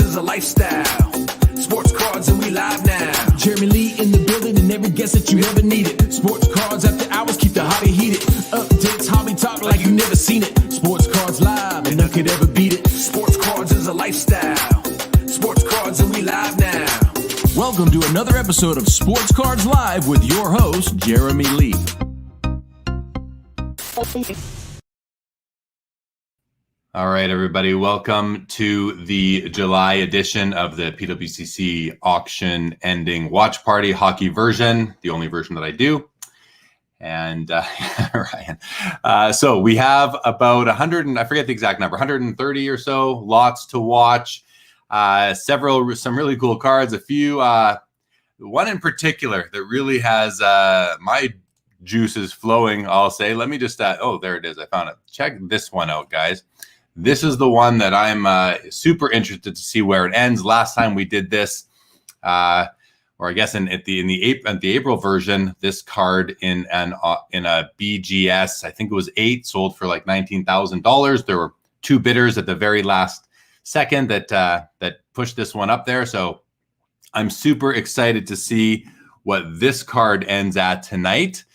is a lifestyle. Sports cards and we live now. Jeremy Lee in the building and every guest that you ever needed. Sports cards after hours keep the hobby heated. Updates, hobby talk like you never seen it. Sports cards live and none could ever beat it. Sports cards is a lifestyle. Sports cards and we live now. Welcome to another episode of Sports Cards Live with your host, Jeremy Lee. All right, everybody. Welcome to the July edition of the PWCC auction ending watch party hockey version, the only version that I do. And Ryan. So we have about 100, and I forget the exact number, 130 or so lots to watch. Some really cool cards, a few, one in particular that really has my juices flowing, I'll say. Let me just, there it is. I found it. Check this one out, guys. This is the one that I'm super interested to see where it ends. Last time we did this, or I guess in the April version, this card in a BGS, I think it was 8, sold for like $19,000. There were 2 bidders at the very last second that pushed this one up there. So I'm super excited to see what this card ends at tonight.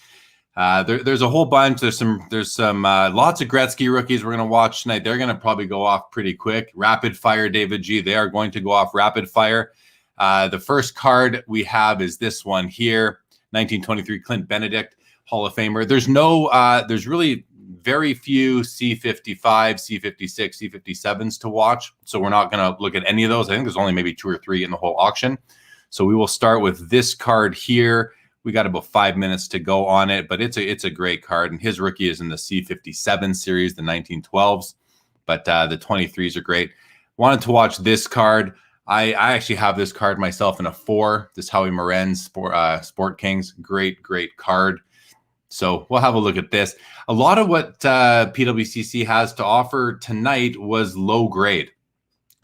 There's a whole bunch. There's some lots of Gretzky rookies we're going to watch tonight. They're going to probably go off pretty quick. Rapid fire, David G. They are going to go off rapid fire. The first card we have is this one here, 1923 Clint Benedict, Hall of Famer. There's really very few C55, C56, C57s to watch. So we're not going to look at any of those. I think there's only maybe 2 or 3 in the whole auction. So we will start with this card here. We got about 5 minutes to go on it, but it's a great card. And his rookie is in the C57 series, the 1912s, but the 23s are great. Wanted to watch this card. I actually have this card myself in a 4. This Howie Morenz Sport Kings, great card. So we'll have a look at this. A lot of what PWCC has to offer tonight was low grade.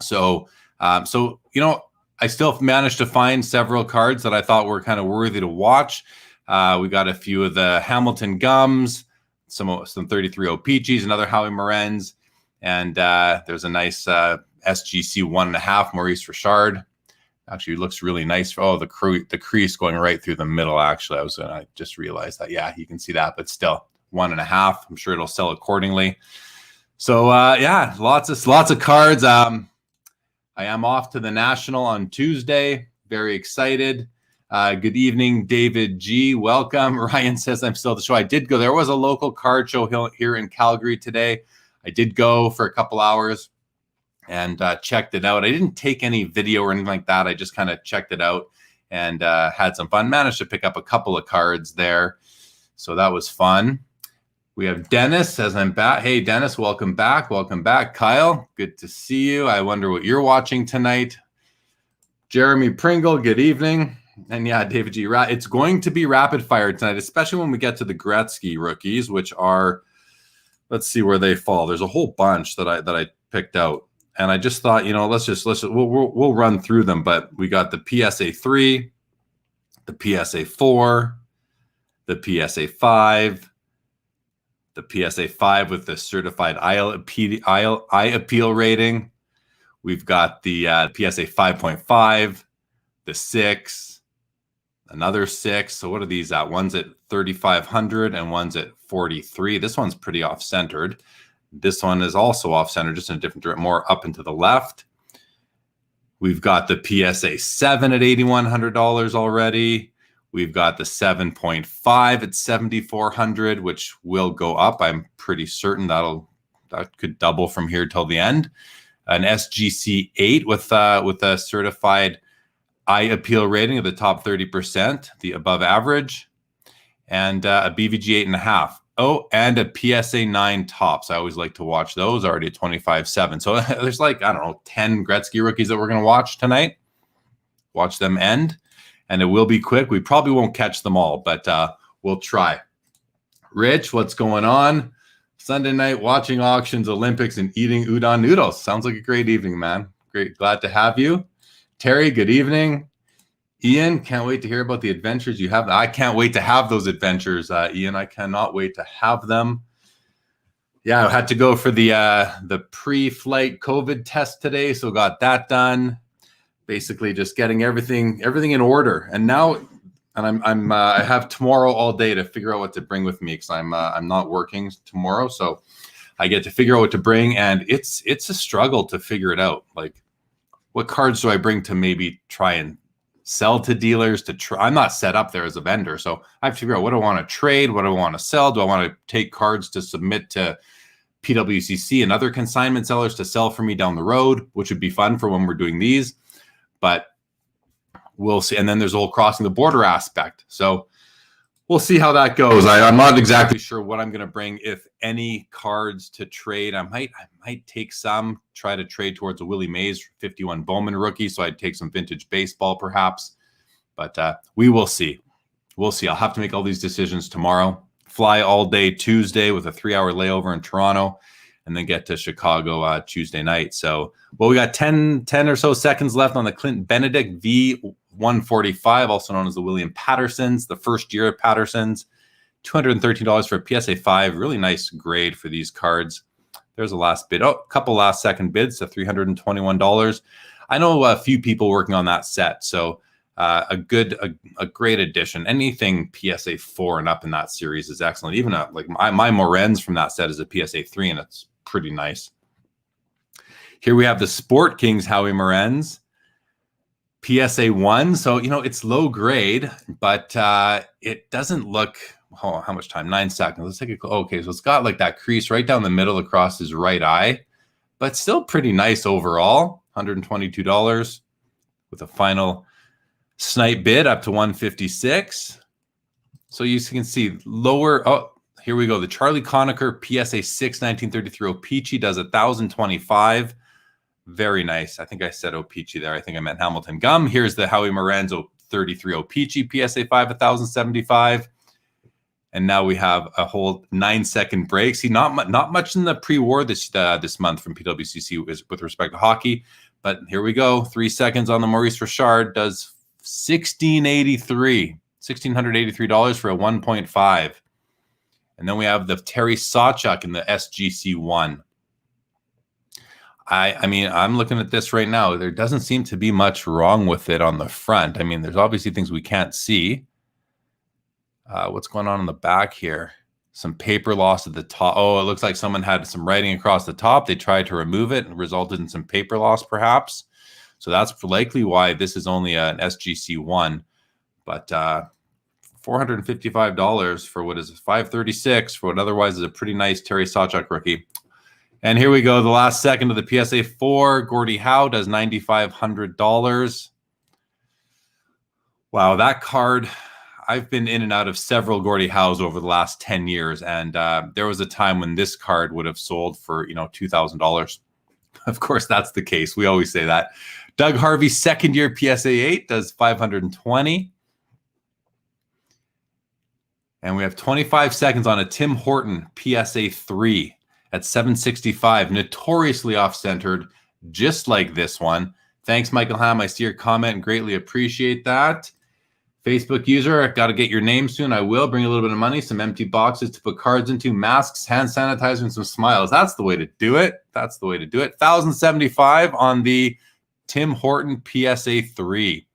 So I still managed to find several cards that I thought were kind of worthy to watch. We got a few of the Hamilton Gums, some 33 O-Peaches, another Howie Morenz, and there's a nice SGC 1.5 Maurice Richard. Actually, looks really nice. Oh, the crease going right through the middle. Actually, I just realized that. Yeah, you can see that, but still 1.5. I'm sure it'll sell accordingly. So lots of cards. I am off to the National on Tuesday. Very excited. Good evening, David G. Welcome. Ryan says I'm still at the show. I did go. There was a local card show here in Calgary today. I did go for a couple hours and checked it out. I didn't take any video or anything like that. I just kind of checked it out and had some fun. Managed to pick up a couple of cards there. So that was fun. We have Dennis says I'm back. Hey, Dennis, welcome back. Welcome back. Kyle, good to see you. I wonder what you're watching tonight. Jeremy Pringle, good evening. And yeah, David G. It's going to be rapid fire tonight, especially when we get to the Gretzky rookies, which are, let's see where they fall. There's a whole bunch that I picked out. And I just thought, we'll run through them. But we got the PSA 3, the PSA 4, the PSA 5, the PSA 5 with the certified eye appeal rating. We've got the PSA 5.5, the 6, another 6. So what are these at? One's at 3,500 and one's at 43. This one's pretty off-centered. This one is also off-centered, just in a different direction, more up and to the left. We've got the PSA 7 at $8,100 already. We've got the 7.5 at $7,400, which will go up. I'm pretty certain that could double from here till the end. An SGC 8 with a certified eye appeal rating of the top 30%, the above average, and a BVG 8.5. Oh, and a PSA 9 tops. I always like to watch those, already at 25.7. So there's 10 Gretzky rookies that we're going to watch tonight. Watch them end. And it will be quick. We probably won't catch them all, but we'll try. Rich, what's going on? Sunday night, watching auctions, Olympics, and eating udon noodles. Sounds like a great evening, man. Great. Glad to have you. Terry, good evening. Ian, can't wait to hear about the adventures you have. I can't wait to have those adventures, Ian. I cannot wait to have them. Yeah, I had to go for the pre-flight COVID test today, so got that done. basically just getting everything in order. And now, and I have tomorrow all day to figure out what to bring with me, because I'm not working tomorrow, so I get to figure out what to bring, and it's a struggle to figure it out. Like, what cards do I bring to maybe try and sell to dealers? I'm not set up there as a vendor, so I have to figure out what I want to trade, what I want to sell. Do I want to take cards to submit to PWCC and other consignment sellers to sell for me down the road, which would be fun for when we're doing these, but we'll see. And then there's the whole crossing the border aspect. So we'll see how that goes. I'm not exactly sure what I'm going to bring, if any, cards to trade. I might take some, try to trade towards a Willie Mays 51 Bowman rookie. So I'd take some vintage baseball perhaps, but we will see. We'll see. I'll have to make all these decisions tomorrow. Fly all day Tuesday with a 3-hour layover in Toronto, and then get to Chicago Tuesday night. So, well, we got 10 or so seconds left on the Clint Benedict V145, also known as the William Pattersons, the first year of Pattersons. $213 for a PSA 5. Really nice grade for these cards. There's a last bid. Oh, a couple last second bids to $321. I know a few people working on that set, so a great addition. Anything PSA 4 and up in that series is excellent. Even like my Morenz from that set is a PSA 3, and it's pretty nice. Here we have the Sport Kings Howie Morenz, PSA 1. So, it's low grade, but it doesn't look, how much time? 9 seconds. Let's take a, okay, so it's got like that crease right down the middle across his right eye, but still pretty nice overall. $122 with a final snipe bid up to 156. So you can see lower. Oh, here we go. The Charlie Conacher PSA 6 1933 O-Pee-Chee does $1,025. Very nice. I think I said O-Pee-Chee there. I think I meant Hamilton Gum. Here's the Howie Morenz 33 O-Pee-Chee PSA 5 $1,075. And now we have a whole 9-second break. See, not much in the pre-war this month from PWCC with respect to hockey, but here we go. 3 seconds on the Maurice Richard does $1,683 for a 1.5. And then we have the Terry Sawchuk in the SGC1. I mean, I'm looking at this right now. There doesn't seem to be much wrong with it on the front. I mean, there's obviously things we can't see. What's going on in the back here? Some paper loss at the top. Oh, it looks like someone had some writing across the top. They tried to remove it and resulted in some paper loss, perhaps. So that's likely why this is only an SGC1. But $455 for what is $536 for what otherwise is a pretty nice Terry Sawchuk rookie. And here we go. The last second of the PSA 4. Gordie Howe does $9,500. Wow, that card. I've been in and out of several Gordie Howes over the last 10 years. And there was a time when this card would have sold for, $2,000. Of course, that's the case. We always say that. Doug Harvey, second year PSA 8 does $520. And we have 25 seconds on a Tim Horton PSA 3 at $765, notoriously off-centered, just like this one. Thanks, Michael Ham. I see your comment and greatly appreciate that. Facebook user, I've got to get your name soon. I will bring a little bit of money, some empty boxes to put cards into, masks, hand sanitizer, and some smiles. That's the way to do it. That's the way to do it. $1,075 on the Tim Horton PSA 3.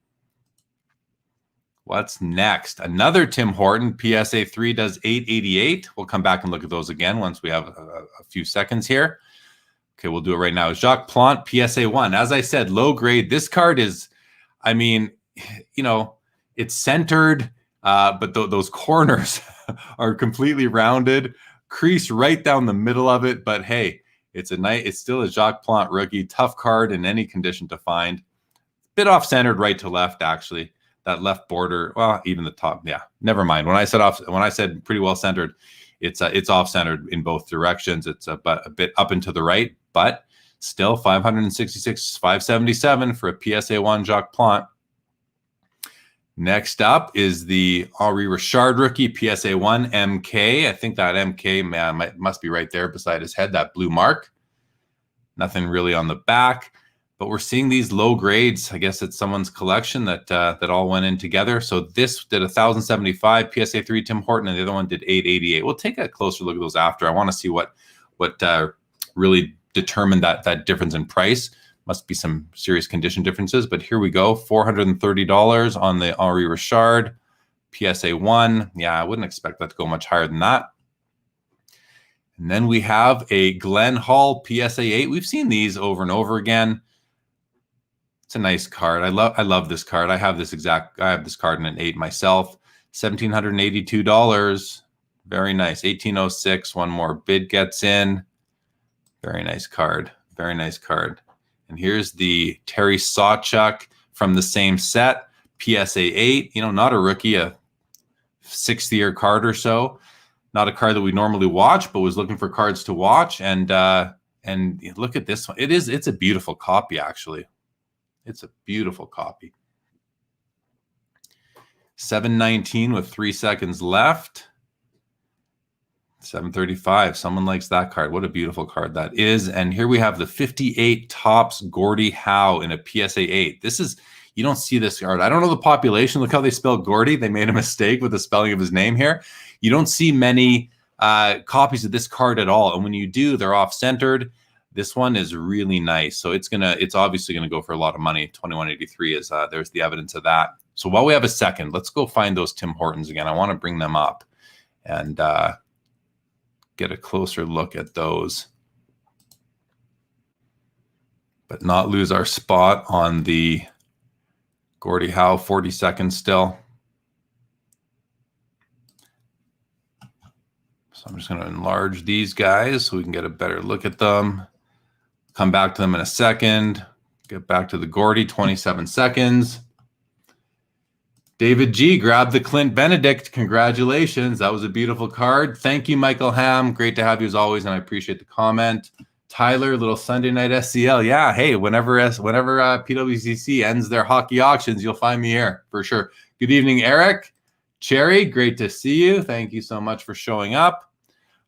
What's next? Another Tim Horton PSA 3 does $888. We'll come back and look at those again once we have a few seconds here. Okay, we'll do it right now. Jacques Plante PSA 1. As I said, low grade. This card is, I mean, it's centered, but those corners are completely rounded. Crease right down the middle of it. But hey, it's still a Jacques Plante rookie. Tough card in any condition to find. Bit off centered right to left, actually. That left border, well, even the top, yeah. Never mind. When I said pretty well centered, it's off centered in both directions. It's a bit up and to the right, but still $566, $577 for a PSA 1 Jacques Plante. Next up is the Henri Richard rookie PSA 1 MK. I think that MK must be right there beside his head. That blue mark. Nothing really on the back. But we're seeing these low grades. I guess it's someone's collection that all went in together. So this did $1,075 PSA 3 Tim Horton, and the other one did $888. We'll take a closer look at those after. I want to see what really determined that difference in price. Must be some serious condition differences, but here we go. $430 on the Henri Richard PSA 1. Yeah, I wouldn't expect that to go much higher than that. And then we have a Glenn Hall PSA 8. We've seen these over and over again. It's a nice card. I love this card. I have this card in an 8 myself. $1,782. Very nice. 1806. One more bid gets in. Very nice card. Very nice card. And here's the Terry Sawchuk from the same set. PSA 8. You know, not a rookie, a 6th-year card or so. Not a card that we normally watch, but was looking for cards to watch. And look at this one. It's a beautiful copy, actually. It's a beautiful copy. 719 with 3 seconds left. 735. Someone likes that card. What a beautiful card that is. And here we have the 58 Topps Gordie Howe in a PSA 8. This is, you don't see this card. I don't know the population. Look how they spelled Gordie. They made a mistake with the spelling of his name here. You don't see many copies of this card at all. And when you do, they're off-centered. This one is really nice. So it's obviously gonna go for a lot of money. 2183 is there's the evidence of that. So while we have a second, let's go find those Tim Hortons again. I want to bring them up and get a closer look at those, but not lose our spot on the Gordie Howe. 40 seconds still. So I'm just going to enlarge these guys so we can get a better look at them. Come back to them in a second. Get back to the Gordie, 27 seconds. David G, grab the Clint Benedict. Congratulations. That was a beautiful card. Thank you, Michael Ham. Great to have you as always, and I appreciate the comment. Tyler, little Sunday night SCL. Yeah, hey, whenever PWCC ends their hockey auctions, you'll find me here for sure. Good evening, Eric. Cherry, great to see you. Thank you so much for showing up.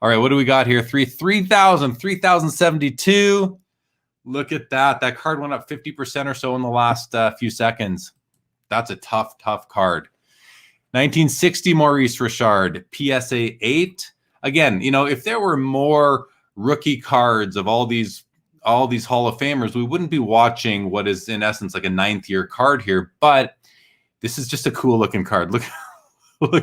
All right, what do we got here? 3,072. Look at that. That card went up 50% or so in the last few seconds. That's a tough card. 1960 Maurice Richard, PSA 8. Again, you know, if there were more rookie cards of all these Hall of Famers, we wouldn't be watching what is in essence like a 9th-year card here. But this is just a cool looking card. Look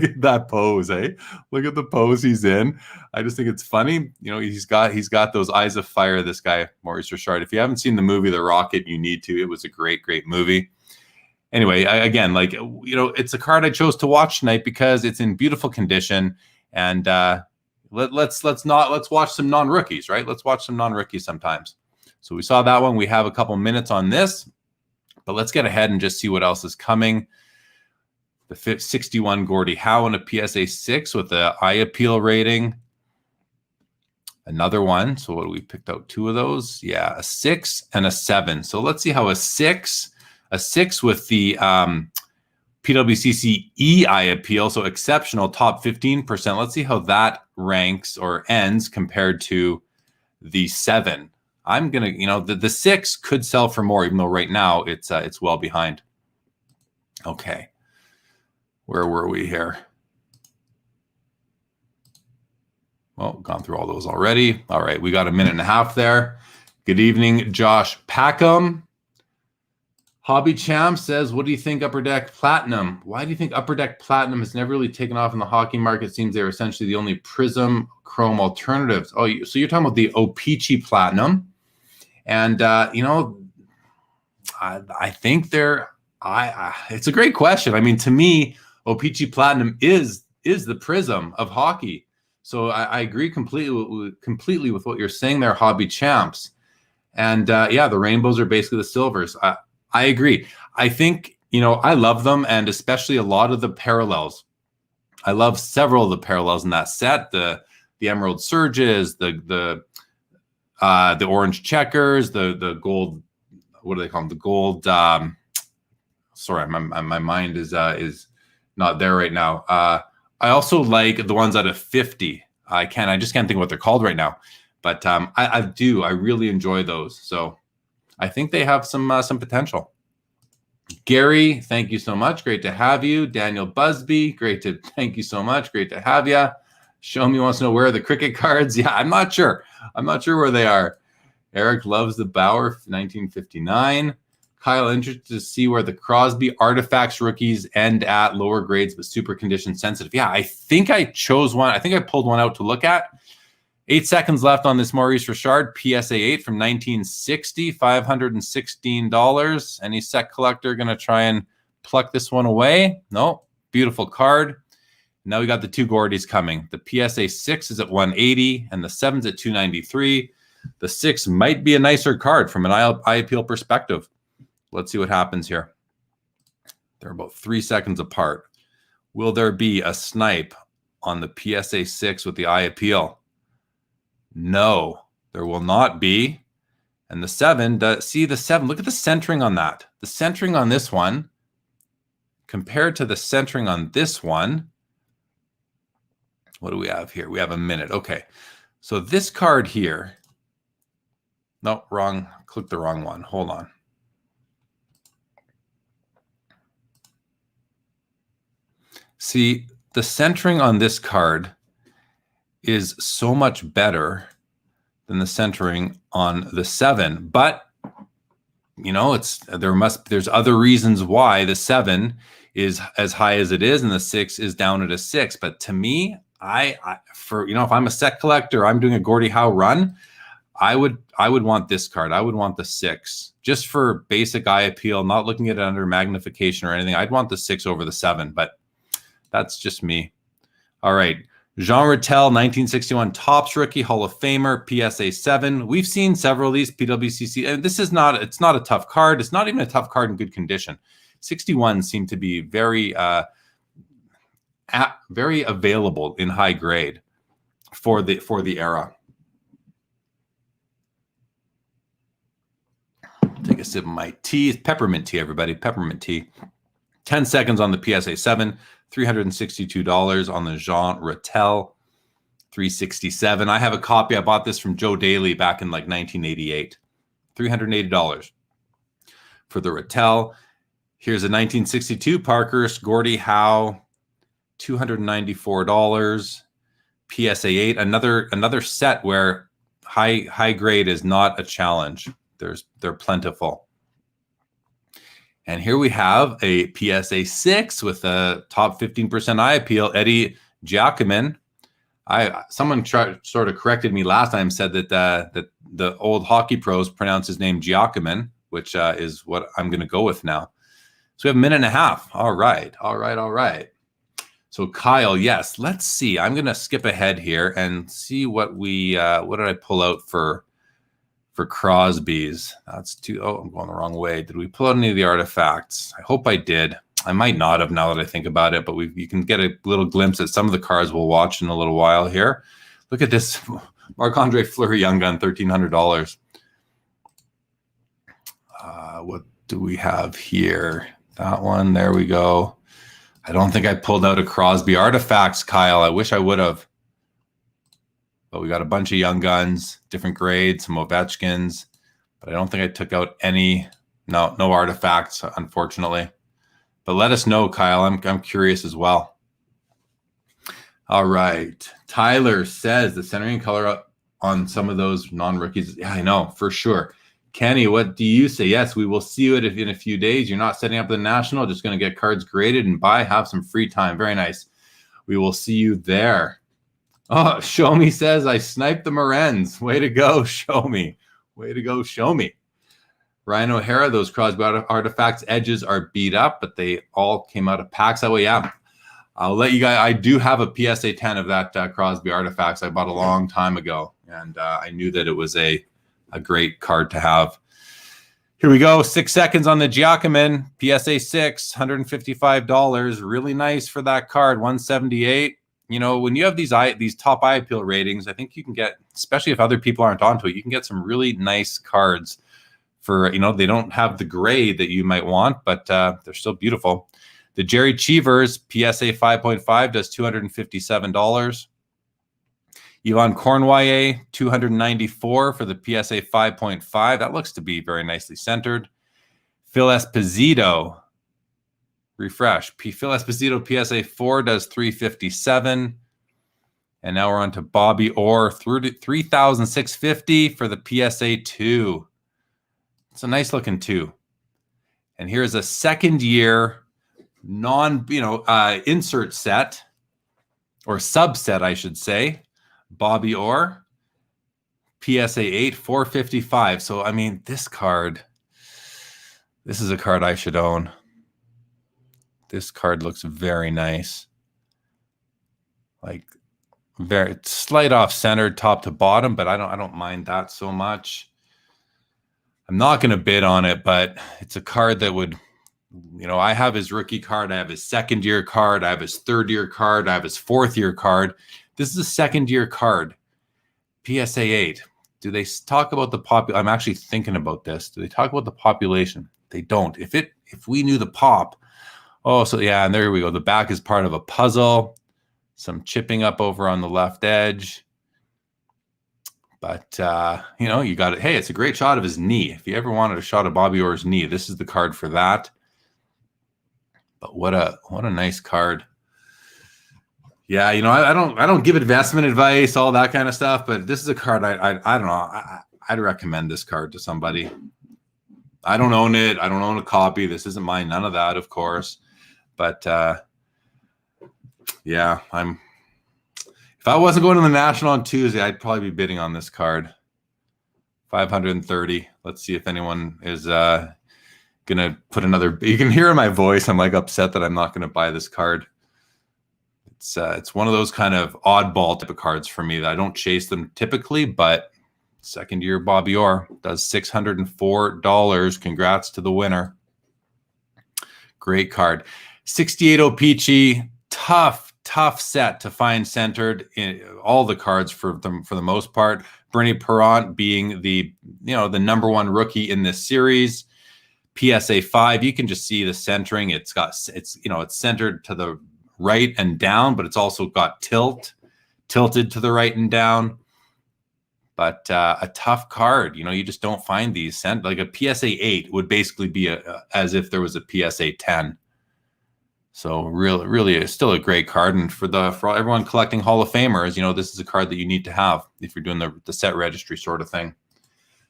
at that pose, eh? Look at the pose he's in. I just think it's funny. You know, he's got those eyes of fire, this guy, Maurice Richard. If you haven't seen the movie The Rocket, you need to. It was a great movie. Anyway, again, like, you know, it's a card I chose to watch tonight because it's in beautiful condition. And let's watch some non-rookies, right? Let's watch some non-rookies sometimes. So we saw that one. We have a couple minutes on this, but let's get ahead and just see what else is coming. The 61 Gordie Howe and a PSA 6 with the eye appeal rating. Another one. So what do we picked out? 2 of those. Yeah, a 6 and a 7. So let's see how a 6 with the PWCC E eye appeal, so exceptional, top 15%. Let's see how that ranks or ends compared to the 7. I'm gonna, you know, the 6 could sell for more, even though right now it's well behind. Okay. Where were we here? Well, gone through all those already. All right, we got a minute and a half there. Good evening, Josh Packham. Hobby Champ says, what do you think Upper Deck Platinum? Why do you think Upper Deck Platinum has never really taken off in the hockey market? It seems they're essentially the only Prism Chrome alternatives. Oh, so you're talking about the O-Pee-Chee Platinum. And, you know, I think they're, it's a great question. I mean, to me, O-Pee-Chee Platinum is the Prism of hockey. So I agree completely with what you're saying there, Hobby Champs. And yeah, the rainbows are basically the silvers. I agree. I think, you know, I love them, and especially a lot of the parallels. I love several of the parallels in that set. The Emerald Surges, the orange checkers, the gold. What do they call them? The gold. Sorry, my mind is not there right now. I also like the ones out of 50. I just can't think of what they're called right now. But I really enjoy those. So I think they have some potential. Gary, thank you so much. Great to have you. Daniel Busby, thank you so much. Great to have you. Show Me wants to know where are the cricket cards. Yeah, I'm not sure. I'm not sure where they are. Eric loves the Bauer 1959. Kyle, interested to see where the Crosby Artifacts rookies end at, lower grades but super condition sensitive. Yeah, I think I chose one. I think I pulled one out to look at. 8 seconds left on this Maurice Richard PSA 8 from 1960, $516. Any set collector going to try and pluck this one away? No. Beautiful card. Now we got the two Gordies coming. The PSA 6 is at 180 and the 7's at 293. The 6 might be a nicer card from an eye appeal perspective. Let's see what happens here. They're about 3 seconds apart. Will there be a snipe on the PSA 6 with the eye appeal? No, there will not be. And the 7, see the 7, look at the centering on that. The centering on this one compared to the centering on this one. What do we have here? We have a minute. Okay. So this card here. No, wrong. Click the wrong one. Hold on. See, the centering on this card is so much better than the centering on the 7. But, you know, there's other reasons why the 7 is as high as it is and the 6 is down at a 6. But to me, if I'm a set collector, I'm doing a Gordie Howe run, I would want this card. I would want the 6 just for basic eye appeal, not looking at it under magnification or anything. I'd want the 6 over the 7, but that's just me. All right. Jean Rattel, 1961 Topps rookie, Hall of Famer, PSA 7. We've seen several of these PWCC, and it's not a tough card. It's not even a tough card in good condition. 61 seem to be very available in high grade for the era. Take a sip of my tea. It's peppermint tea, everybody. Peppermint tea. 10 seconds on the PSA 7. $362 on the Jean Rattel. $367. I have a copy. I bought this from Joe Daly back in like 1988. $380 for the Rattel. Here's a 1962 Parkhurst Gordie Howe. $294. PSA 8. Another set where high grade is not a challenge. They're plentiful. And here we have a PSA 6 with a top 15% eye appeal. Eddie Giacomin. Someone sort of corrected me last time, said that the old hockey pros pronounce his name Giacomin, which is what I'm going to go with now. So we have a minute and a half. All right. So Kyle, yes, let's see. I'm going to skip ahead here and see what did I pull out for Crosby's. That's too, I'm going the wrong way. Did we pull out any of the artifacts? I hope I did. I might not have now that I think about it, but you can get a little glimpse at some of the cards we'll watch in a little while here. Look at this Marc-Andre Fleury Young Gun, $1,300. What do we have here? That one, there we go. I don't think I pulled out a Crosby Artifacts, Kyle. I wish I would have. But we got a bunch of Young Guns, different grades, some Ovechkins. But I don't think I took out any, no artifacts, unfortunately. But let us know, Kyle. I'm curious as well. All right. Tyler says the centering color on some of those non-rookies. Yeah, I know, for sure. Kenny, what do you say? Yes, we will see you in a few days. You're not setting up the National, just going to get cards graded and have some free time. Very nice. We will see you there. Oh, Show Me says, I sniped the Morens. Way to go, Show Me. Way to go, Show Me. Ryan O'Hara, those Crosby Artifacts edges are beat up, but they all came out of packs that way. Yeah, I'll let you guys. I do have a PSA 10 of that Crosby Artifacts I bought a long time ago, and I knew that it was a great card to have. Here we go. 6 seconds on the Giacomin. PSA 6, $155. Really nice for that card. 178. You know, when you have these top eye appeal ratings, I think you can get, especially if other people aren't onto it, you can get some really nice cards for, they don't have the grade that you might want, but they're still beautiful. The Jerry Cheevers PSA 5.5 does $257. Yvonne Cornwallis, $294 for the PSA 5.5. That looks to be very nicely centered. Phil Esposito, refresh. Phil Esposito PSA 4 does $357. And now we're on to Bobby Orr through to 3,650 for the PSA 2. It's a nice looking 2. And here's a second year insert set, or subset, I should say. Bobby Orr, PSA 8, 455. So, I mean, this is a card I should own. This card looks very nice. Like, very slight off centered top to bottom, but I don't mind that so much. I'm not going to bid on it, but it's a card that would, I have his rookie card, I have his second year card, I have his third year card, I have his fourth year card. This is a second year card. PSA 8. Do they talk about the I'm actually thinking about this. Do they talk about the population? They don't. If we knew the pop. Oh, so yeah, and there we go. The back is part of a puzzle. Some chipping up over on the left edge. But, you got it. Hey, it's a great shot of his knee. If you ever wanted a shot of Bobby Orr's knee, this is the card for that. But what a nice card. Yeah, I don't give investment advice, all that kind of stuff, but this is a card I don't know. I'd recommend this card to somebody. I don't own it. I don't own a copy. This isn't mine. None of that, of course. But yeah, if I wasn't going to the National on Tuesday, I'd probably be bidding on this card. 530. Let's see if anyone is gonna put another. You can hear in my voice, I'm like upset that I'm not gonna buy this card. It's one of those kind of oddball type of cards for me that I don't chase them typically, but second year Bobby Orr does $604. Congrats to the winner. Great card. 68 Opeachy, tough set to find centered in all the cards for the most part. Bernie Perrant being the number one rookie in this series. PSA 5, you can just see the centering. It's centered to the right and down, but it's also got tilted to the right and down. But a tough card. You just don't find these like a PSA 8 would basically be as if there was a PSA 10. So really still a great card. And for everyone collecting Hall of Famers, this is a card that you need to have if you're doing the set registry sort of thing.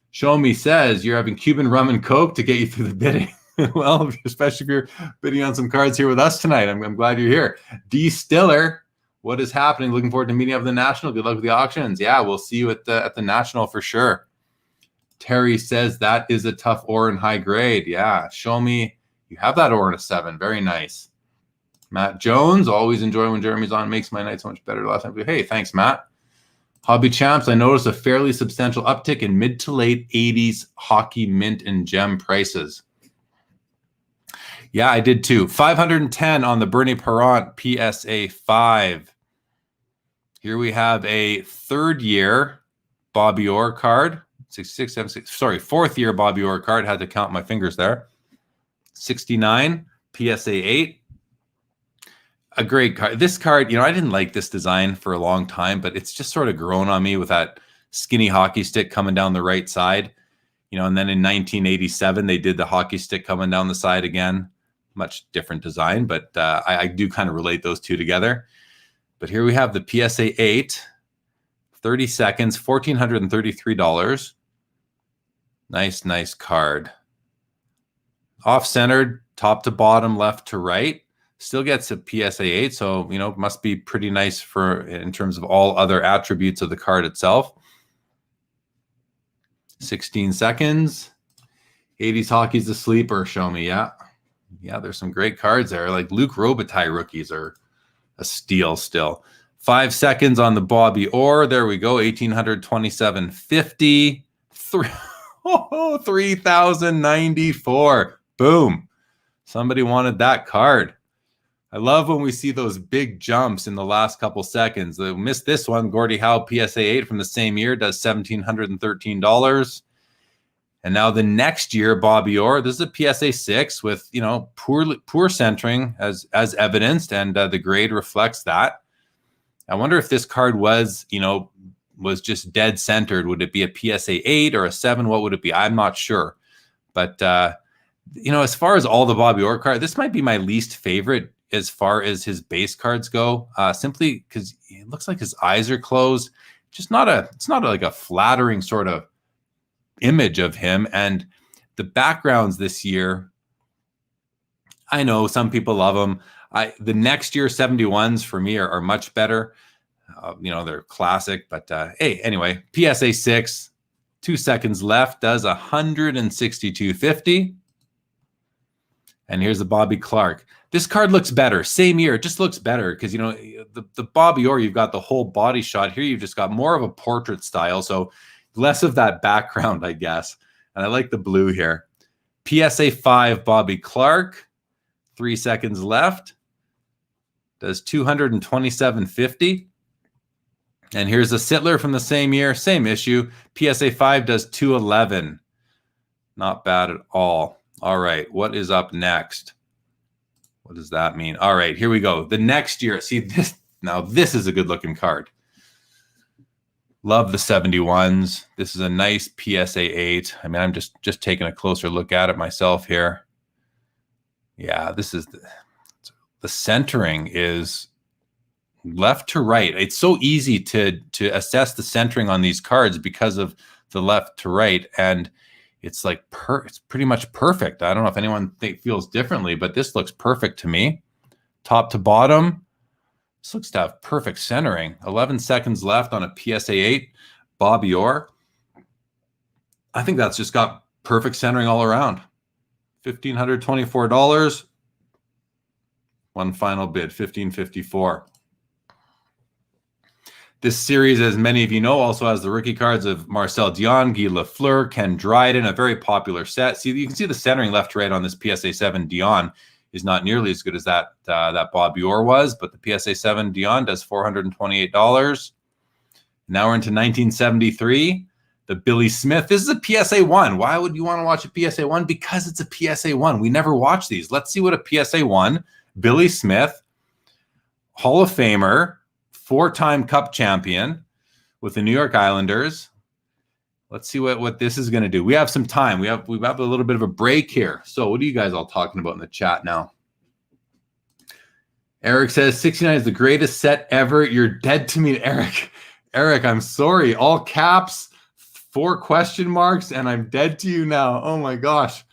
Show Me says you're having Cuban rum and Coke to get you through the bidding. Well, especially if you're bidding on some cards here with us tonight. I'm glad you're here. D. Stiller, what is happening? Looking forward to meeting up at the National. Good luck with the auctions. Yeah, we'll see you at the National for sure. Terry says that is a tough ore in high grade. Yeah, show me you have that ore in a 7. Very nice. Matt Jones, always enjoy when Jeremy's on. Makes my night so much better. Last time. Hey, thanks, Matt. Hobby Champs, I noticed a fairly substantial uptick in mid to late 80s hockey mint and gem prices. Yeah, I did too. 510 on the Bernie Perrant PSA 5. Here we have a third year Bobby Orr card. 66, 76. Sorry, fourth year Bobby Orr card. Had to count my fingers there. 69 PSA 8. A great card. This card, I didn't like this design for a long time, but it's just sort of grown on me with that skinny hockey stick coming down the right side. And then in 1987, they did the hockey stick coming down the side again. Much different design, but I do kind of relate those two together. But here we have the PSA 8, 30 seconds, $1,433. Nice card. Off-centered, top to bottom, left to right. Still gets a PSA 8, so must be pretty nice in terms of all other attributes of the card itself. 16 seconds. 80s hockey's a sleeper. Show me, yeah. There's some great cards there. Like Luke Robitaille rookies are a steal still. 5 seconds on the Bobby Orr. There we go. 1,827.50. 3,094. Boom. Somebody wanted that card. I love when we see those big jumps in the last couple seconds. They missed this one. Gordie Howe PSA 8 from the same year does $1,713. And now the next year, Bobby Orr, this is a PSA 6 with, poor centering as evidenced, and the grade reflects that. I wonder if this card was just dead centered. Would it be a PSA 8 or a 7? What would it be? I'm not sure. But, as far as all the Bobby Orr cards, this might be my least favorite as far as his base cards go, simply because it looks like his eyes are closed. It's not like a flattering sort of image of him. And the backgrounds this year, I know some people love them. The next year 71s for me are much better. They're classic, but hey, anyway, PSA 6, 2 seconds left, does 162.50. And here's the Bobby Clark. This card looks better. Same year, it just looks better because, the Bobby Orr, you've got the whole body shot. Here you've just got more of a portrait style, so less of that background, I guess. And I like the blue here. PSA 5 Bobby Clark, 3 seconds left, does 227.50. And here's a Sittler from the same year, same issue. PSA 5 does 211. Not bad at all. All right, what is up next? What does that mean? All right, here we go. The next year, see this. Now this is a good-looking card. Love the 71s. This is a nice PSA 8. I mean, I'm just taking a closer look at it myself here. Yeah, this is the centering is left to right. It's so easy to assess the centering on these cards because of the left to right, and it's like it's pretty much perfect. I don't know if anyone feels differently, but this looks perfect to me. Top to bottom, this looks to have perfect centering. 11 seconds left on a PSA 8 Bobby Orr. I think that's just got perfect centering all around. $1,524. One final bid, $1,554. This series, as many of you know, also has the rookie cards of Marcel Dion, Guy Lafleur, Ken Dryden, a very popular set. See, you can see the centering left to right on this PSA 7 Dion is not nearly as good as that Bobby Orr was, but the PSA 7 Dion does $428. Now we're into 1973. The Billy Smith. This is a PSA 1. Why would you want to watch a PSA 1? Because it's a PSA 1. We never watch these. Let's see what a PSA 1, Billy Smith, Hall of Famer, 4-time Cup champion with the New York Islanders. Let's see what this is going to do. We have some time. We have a little bit of a break here. So what are you guys all talking about in the chat now? Eric says 69 is the greatest set ever. You're dead to me, Eric. Eric, I'm sorry. All caps, 4 question marks, and I'm dead to you now. Oh my gosh.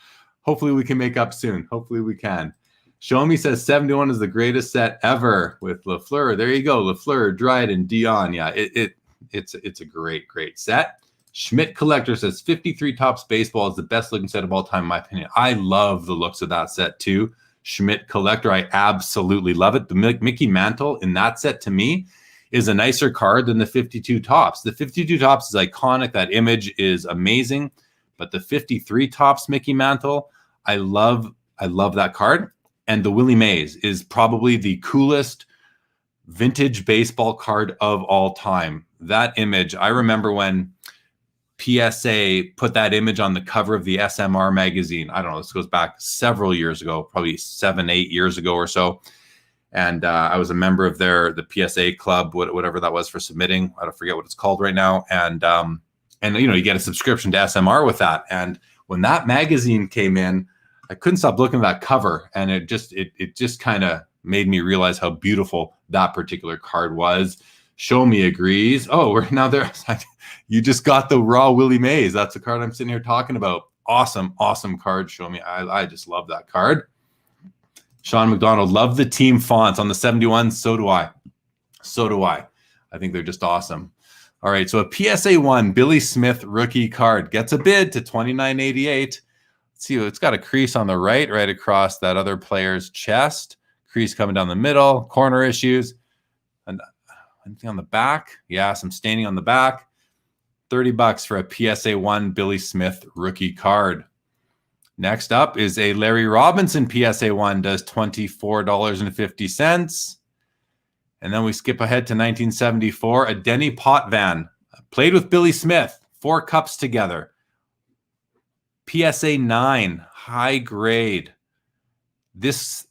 Hopefully we can make up soon. Hopefully we can. Show Me says 71 is the greatest set ever with Lafleur. There you go. Lafleur, Dryden, Dion. Yeah, it's a great set. Schmidt Collector says 53 Topps Baseball is the best looking set of all time, in my opinion. I love the looks of that set too. Schmidt Collector, I absolutely love it. The Mickey Mantle in that set to me is a nicer card than the 52 Topps. The 52 Topps is iconic. That image is amazing. But the 53 Topps Mickey Mantle, I love that card. And the Willie Mays is probably the coolest vintage baseball card of all time. That image, I remember when PSA put that image on the cover of the SMR magazine. I don't know, this goes back several years ago, probably 7-8 years ago or so. And I was a member of the PSA club, whatever that was for submitting. I don't forget what it's called right now. And you get a subscription to SMR with that. And when that magazine came in, I couldn't stop looking at that cover, and it just kind of made me realize how beautiful that particular card was. Show Me agrees. Oh, we're now there. You just got the raw Willie Mays. That's the card I'm sitting here talking about. Awesome card. Show Me. I just love that card. Sean McDonald, love the team fonts on the 71. So do I. I think they're just awesome. All right, so a PSA 1 Billy Smith rookie card gets a bid to $29.88. See, it's got a crease on the right across that other player's chest. Crease coming down the middle, corner issues. And anything on the back? Yeah, some staining on the back. $30 for a PSA 1 Billy Smith rookie card. Next up is a Larry Robinson PSA 1, does $24.50. And then we skip ahead to 1974, a Denny Potvin. Played with Billy Smith, 4 cups together. PSA 9, high grade. This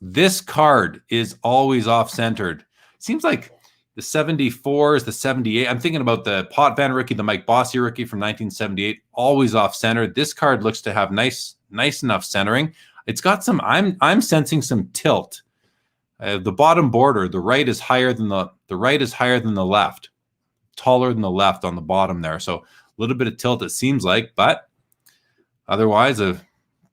card is always off-centered. Seems like the 74s, the 78. I'm thinking about the Potvin rookie, the Mike Bossy rookie from 1978, always off-centered. This card looks to have nice enough centering. It's got some, I'm sensing some tilt. The bottom border, the right is higher than the left, taller than the left on the bottom there. So a little bit of tilt, it seems like, but otherwise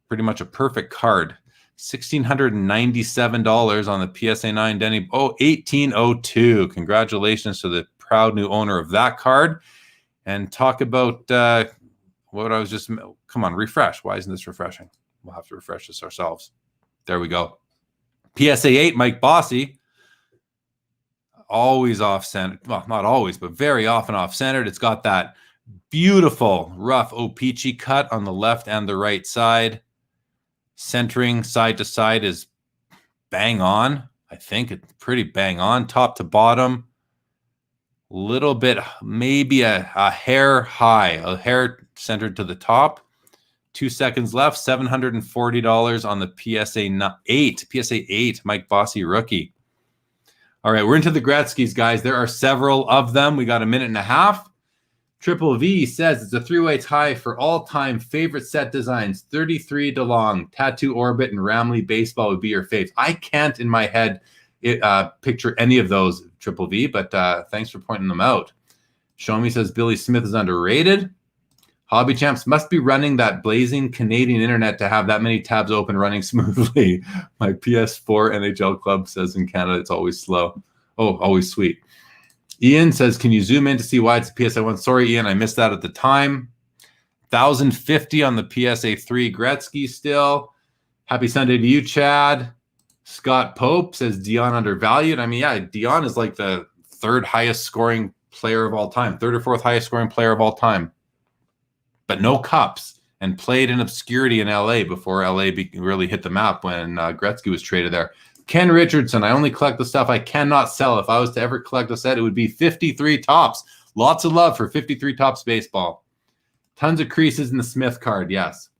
pretty much a perfect card. $1,697 on the PSA 9 Denny. Oh, 1802. Congratulations to the proud new owner of that card. And talk about what I was just, come on, refresh. Why isn't this refreshing? We'll have to refresh this ourselves. There we go. PSA 8, Mike Bossy. Always off-centered. Well, not always, but very often off-centered. It's got that beautiful, rough O-Peachy cut on the left and the right side. Centering side to side is bang on. I think it's pretty bang on. Top to bottom. Little bit, maybe a hair high, a hair centered to the top. 2 seconds left, $740 on the PSA 8. PSA 8, Mike Bossy rookie. All right, we're into the Gretzkys, guys. There are several of them. We got a minute and a half. Triple V says it's a 3-way tie for all-time favorite set designs. 33 DeLong, Tattoo Orbit, and Ramley Baseball would be your faves. I can't in my head picture any of those, Triple V, but thanks for pointing them out. Show Me says Billy Smith is underrated. Hobby Champs must be running that blazing Canadian internet to have that many tabs open running smoothly. My PS4 NHL club says in Canada it's always slow. Oh, always sweet. Ian says, can you zoom in to see why it's a PSA 1? Sorry, Ian, I missed that at the time. 1,050 on the PSA 3 Gretzky still. Happy Sunday to you, Chad. Scott Pope says Dion undervalued. I mean, yeah, Dion is like the third highest scoring player of all time. Third or fourth highest scoring player of all time. But no cups, and played in obscurity in LA before LA really hit the map when Gretzky was traded there. Ken Richardson, I only collect the stuff I cannot sell. If I was to ever collect a set, it would be 53 Tops. Lots of love for 53 Tops baseball. Tons of creases in the Smith card, yes.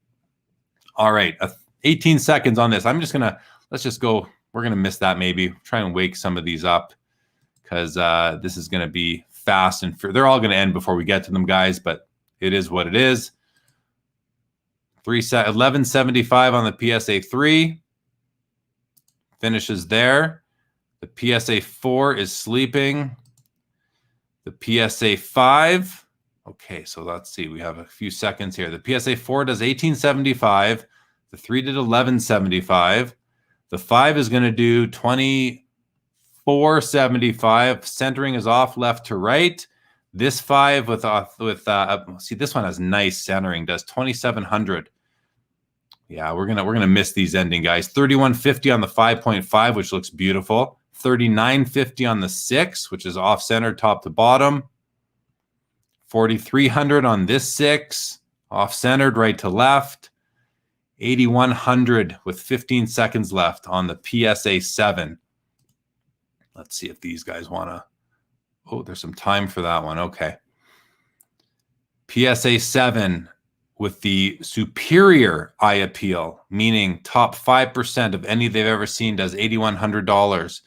All right, 18 seconds on this. Let's just go. We're going to miss that maybe. Try and wake some of these up because this is going to be fast. And they're all going to end before we get to them, guys, but it is what it is. 1175 on the PSA 3. Finishes there. The PSA 4 is sleeping. The PSA 5. Okay, so let's see. We have a few seconds here. The PSA 4 does 1875. The 3 did 1175. The 5 is going to do 2475. Centering is off left to right. This 5 see, this one has nice centering, does 2700. Yeah, we're gonna miss these ending, guys. 3150 on the 5.5, which looks beautiful. 3950 on the 6, which is off center, top to bottom. 4300 on this 6, off centered, right to left. 8100 with 15 seconds left on the PSA 7. Let's see if these guys want to. Oh, there's some time for that one. Okay. PSA 7 with the superior eye appeal, meaning top 5% of any they've ever seen, does $8,100.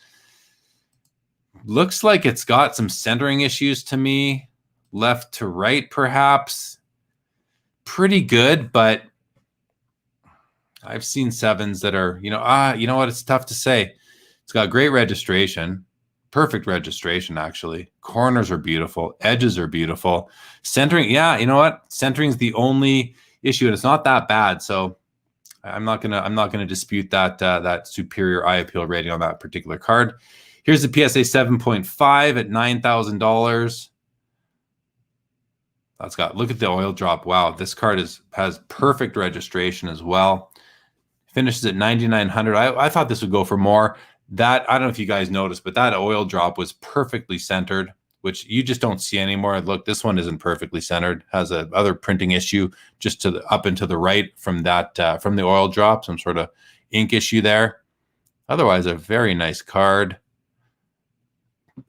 Looks like it's got some centering issues to me. Left to right, perhaps. Pretty good, but I've seen 7s that are, you know what? It's tough to say. It's got great registration. Perfect registration, actually. Corners are beautiful. Edges are beautiful. Centering, yeah, you know what? Centering is the only issue, and it's not that bad. So I'm not gonna dispute that that superior eye appeal rating on that particular card. Here's the PSA 7.5 at $9,000. That's got. Look at the oil drop. Wow, this card has perfect registration as well. Finishes at 9,900. I thought this would go for more. That, I don't know if you guys noticed, but that oil drop was perfectly centered, which you just don't see anymore. Look, this one isn't perfectly centered. Has a other printing issue just to the up and to the right from that from the oil drop, some sort of ink issue there. Otherwise, a very nice card.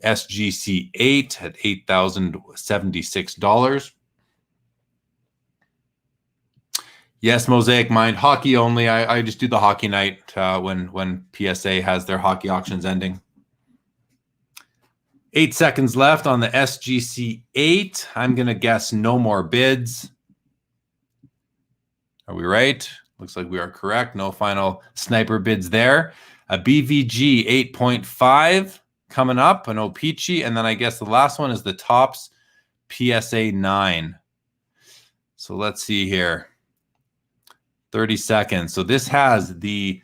SGC 8 at $8,076. Yes, Mosaic Mind. Hockey only. I just do the hockey night when PSA has their hockey auctions ending. 8 seconds left on the SGC 8. I'm going to guess no more bids. Are we right? Looks like we are correct. No final sniper bids there. A BVG 8.5 coming up, an O-Pee-Chee, and then I guess the last one is the Topps PSA 9. So let's see here. 30 seconds. So this has the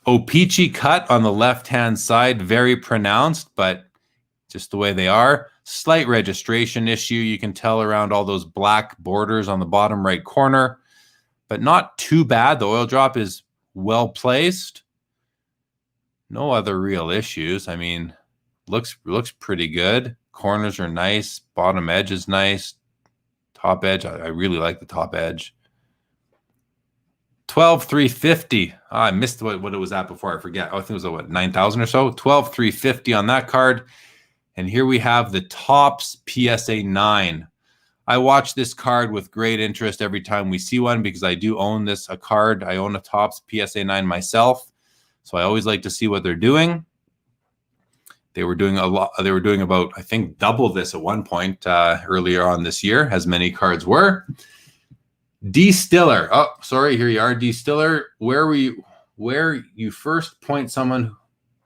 O-Pee-Chee cut on the left-hand side, very pronounced, but just the way they are. Slight registration issue. You can tell around all those black borders on the bottom right corner, but not too bad. The oil drop is well placed. No other real issues. I mean, looks pretty good. Corners are nice. Bottom edge is nice. Top edge, I really like the top edge. 12,350. I missed what it was at before. I forget. I think it was what, 9,000 or so. 12,350 on that card. And here we have the Topps PSA 9. I watch this card with great interest every time we see one because I do own a card. I own a Topps PSA 9 myself. So I always like to see what they're doing. They were doing a lot. They were doing about, I think, double this at one point earlier on this year, as many cards were. D Stiller. Oh, sorry. Here you are, D Stiller. Where you first point someone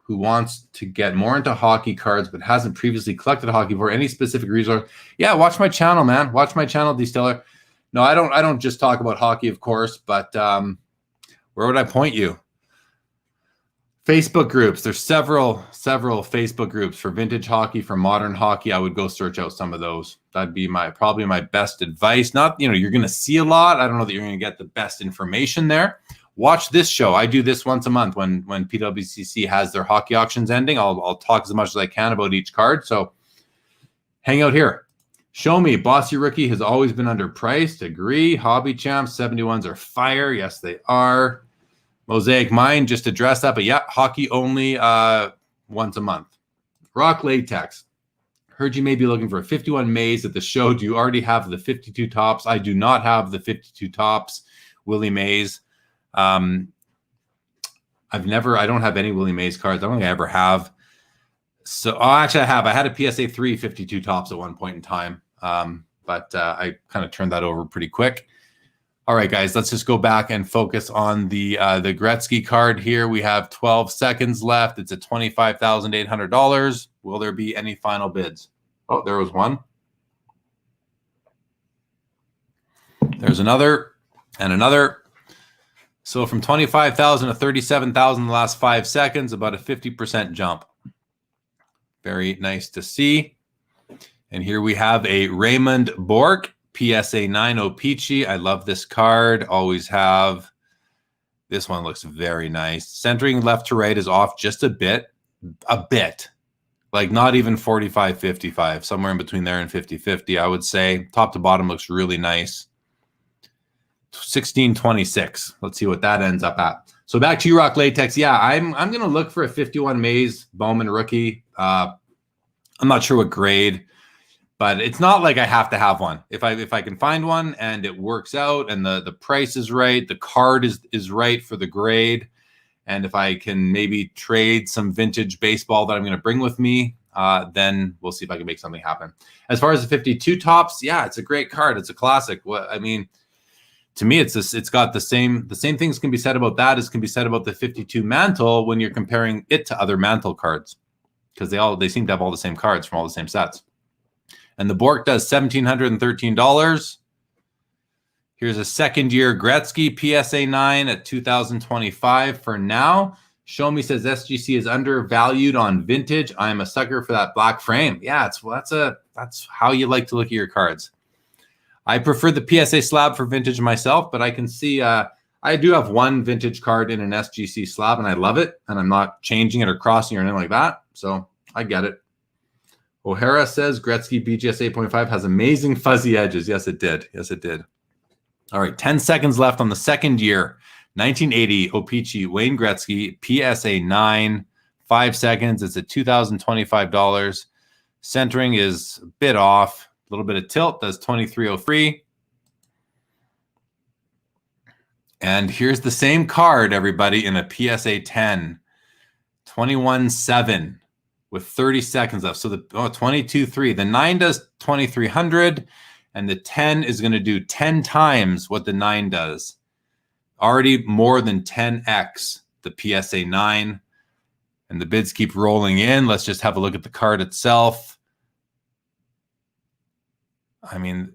who wants to get more into hockey cards but hasn't previously collected hockey for any specific reason. Yeah, watch my channel, man. Watch my channel, D Stiller. No, I don't just talk about hockey, of course, but where would I point you? Facebook groups. There's several Facebook groups for vintage hockey, for modern hockey. I would go search out some of those. That'd be probably my best advice. Not, you're going to see a lot. I don't know that you're going to get the best information there. Watch this show. I do this once a month when PWCC has their hockey auctions ending. I'll talk as much as I can about each card. So hang out here. Show me. Bossy Rookie has always been underpriced. Agree. Hobby Champs 71s are fire. Yes, they are. Mosaic Mine, just address that, but yeah, hockey only once a month. Rock Latex. Heard you may be looking for a 51 Mays at the show. Do you already have the 52 Topps? I do not have the 52 Topps Willie Mays. I don't have any Willie Mays cards. I don't think I ever have. So, actually I have. I had a PSA 3 52 Topps at one point in time, but I kind of turned that over pretty quick. All right, guys, let's just go back and focus on the Gretzky card here. We have 12 seconds left. It's at $25,800. Will there be any final bids? Oh, there was one. There's another and another. So from 25,000 to 37,000 in the last 5 seconds, about a 50% jump. Very nice to see. And here we have a Raymond Bourque. PSA 9 O-Pee-Chee. I love this card. Always have. This one looks very nice. Centering left to right is off just a bit. Like not even 45-55. Somewhere in between there and 50-50, I would say. Top to bottom looks really nice. 1626. Let's see what that ends up at. So back to you, Rock Latex. Yeah, I'm going to look for a 51 Mays Bowman rookie. I'm not sure what grade. But it's not like I have to have one. If I can find one and it works out and the price is right, the card is right for the grade, and if I can maybe trade some vintage baseball that I'm going to bring with me, then we'll see if I can make something happen. As far as the 52 Topps, yeah, it's a great card. It's a classic. I mean, to me, it's got the same things can be said about that as can be said about the 52 Mantle when you're comparing it to other Mantle cards, because they seem to have all the same cards from all the same sets. And the Bourque does $1,713. Here's a second-year Gretzky PSA 9 at $2,025 for now. Show Me says SGC is undervalued on vintage. I'm a sucker for that black frame. Yeah, that's how you like to look at your cards. I prefer the PSA slab for vintage myself, but I can see I do have one vintage card in an SGC slab, and I love it, and I'm not changing it or crossing or anything like that, so I get it. O'Hara says Gretzky BGS 8.5 has amazing fuzzy edges. Yes, it did. Yes, it did. All right, 10 seconds left on the second year. 1980 O-Pee-Chee Wayne Gretzky PSA 9. 5 seconds. It's at $2,025. Centering is a bit off. A little bit of tilt. Does 2303. And here's the same card, everybody, in a PSA 10. 21-7. With 30 seconds left. So the 22-3. The 9 does 2,300, and the 10 is going to do 10 times what the 9 does. Already more than 10x the PSA 9. And the bids keep rolling in. Let's just have a look at the card itself. I mean,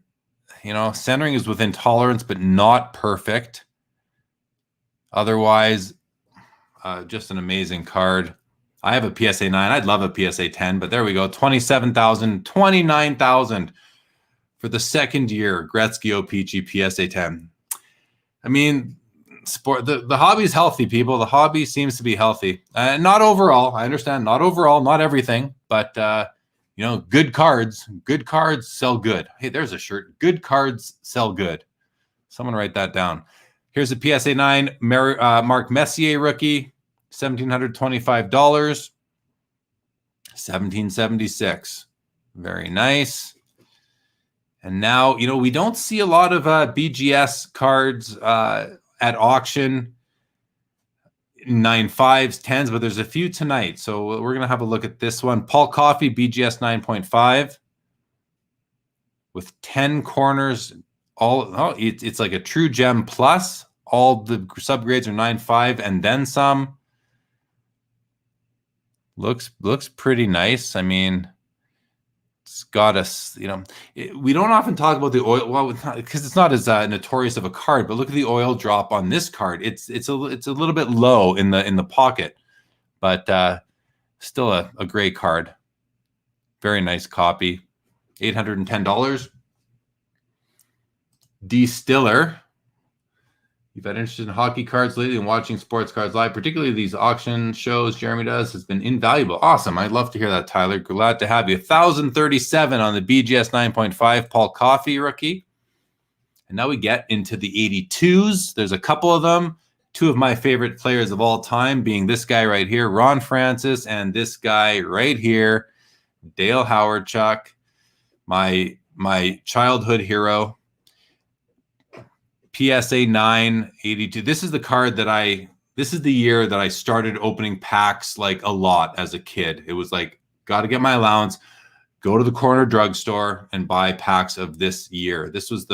you know, centering is within tolerance, but not perfect. Otherwise, just an amazing card. I have a PSA 9. I'd love a PSA 10, but there we go. 27,000, 29,000 for the second year. Gretzky OPG PSA 10. I mean, the hobby is healthy, people. The hobby seems to be healthy. Not overall. I understand. Not overall. Not everything. But, you know, good cards sell good. Hey, there's a shirt. Good cards sell good. Someone write that down. Here's a PSA 9 Mark Messier rookie. $1,725. 1776. Very nice. And now, you know, we don't see a lot of BGS cards at auction. 9.5s, 10s, but there's a few tonight. So we're going to have a look at this one. Paul Coffey, BGS 9.5 with 10 corners. It's like a true gem plus. All the subgrades are 9.5 and then some. Looks pretty nice. I mean, it's got us, you know, we don't often talk about the oil, well, because it's not as notorious of a card, but look at the oil drop on this card. It's a little bit low in the pocket, but still a great card. Very nice copy. $810. D Stiller. You've had interest in hockey cards lately and watching sports cards live, particularly these auction shows Jeremy does, has been invaluable. Awesome. I'd love to hear that, Tyler. Glad to have you. 1,037 on the BGS 9.5 Paul Coffey rookie. And now we get into the 82s. There's a couple of them. Two of my favorite players of all time being this guy right here, Ron Francis, and this guy right here, Dale Hawerchuk, my childhood hero. PSA 9 82. This is the card that this is the year that I started opening packs like a lot as a kid. It was like, got to get my allowance, go to the corner drugstore and buy packs of this year. This is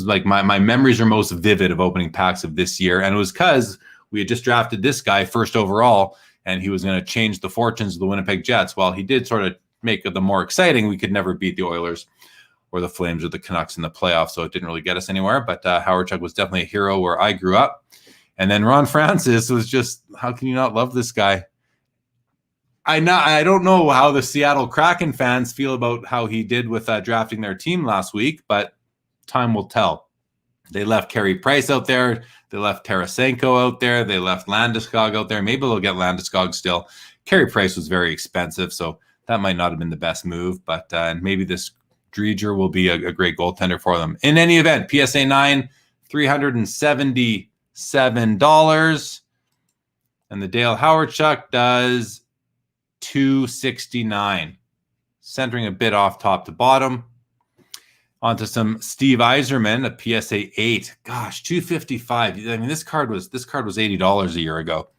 like my memories are most vivid of opening packs of this year. And it was because we had just drafted this guy first overall and he was going to change the fortunes of the Winnipeg Jets. While he did sort of make it the more exciting, we could never beat the Oilers or the Flames or the Canucks in the playoffs, so it didn't really get us anywhere. But Hawerchuk was definitely a hero where I grew up. And then Ron Francis was just, how can you not love this guy? I don't know how the Seattle Kraken fans feel about how he did with drafting their team last week, but time will tell. They left Carey Price out there. They left Tarasenko out there. They left Landeskog out there. Maybe they'll get Landeskog still. Carey Price was very expensive, so that might not have been the best move, but maybe this Dreger will be a great goaltender for them. In any event, PSA 9, $377. And the Dale Hawerchuk does $269. Centering a bit off top to bottom. Onto some Steve Yzerman, a PSA 8. Gosh, $255. I mean, this card was $80 a year ago.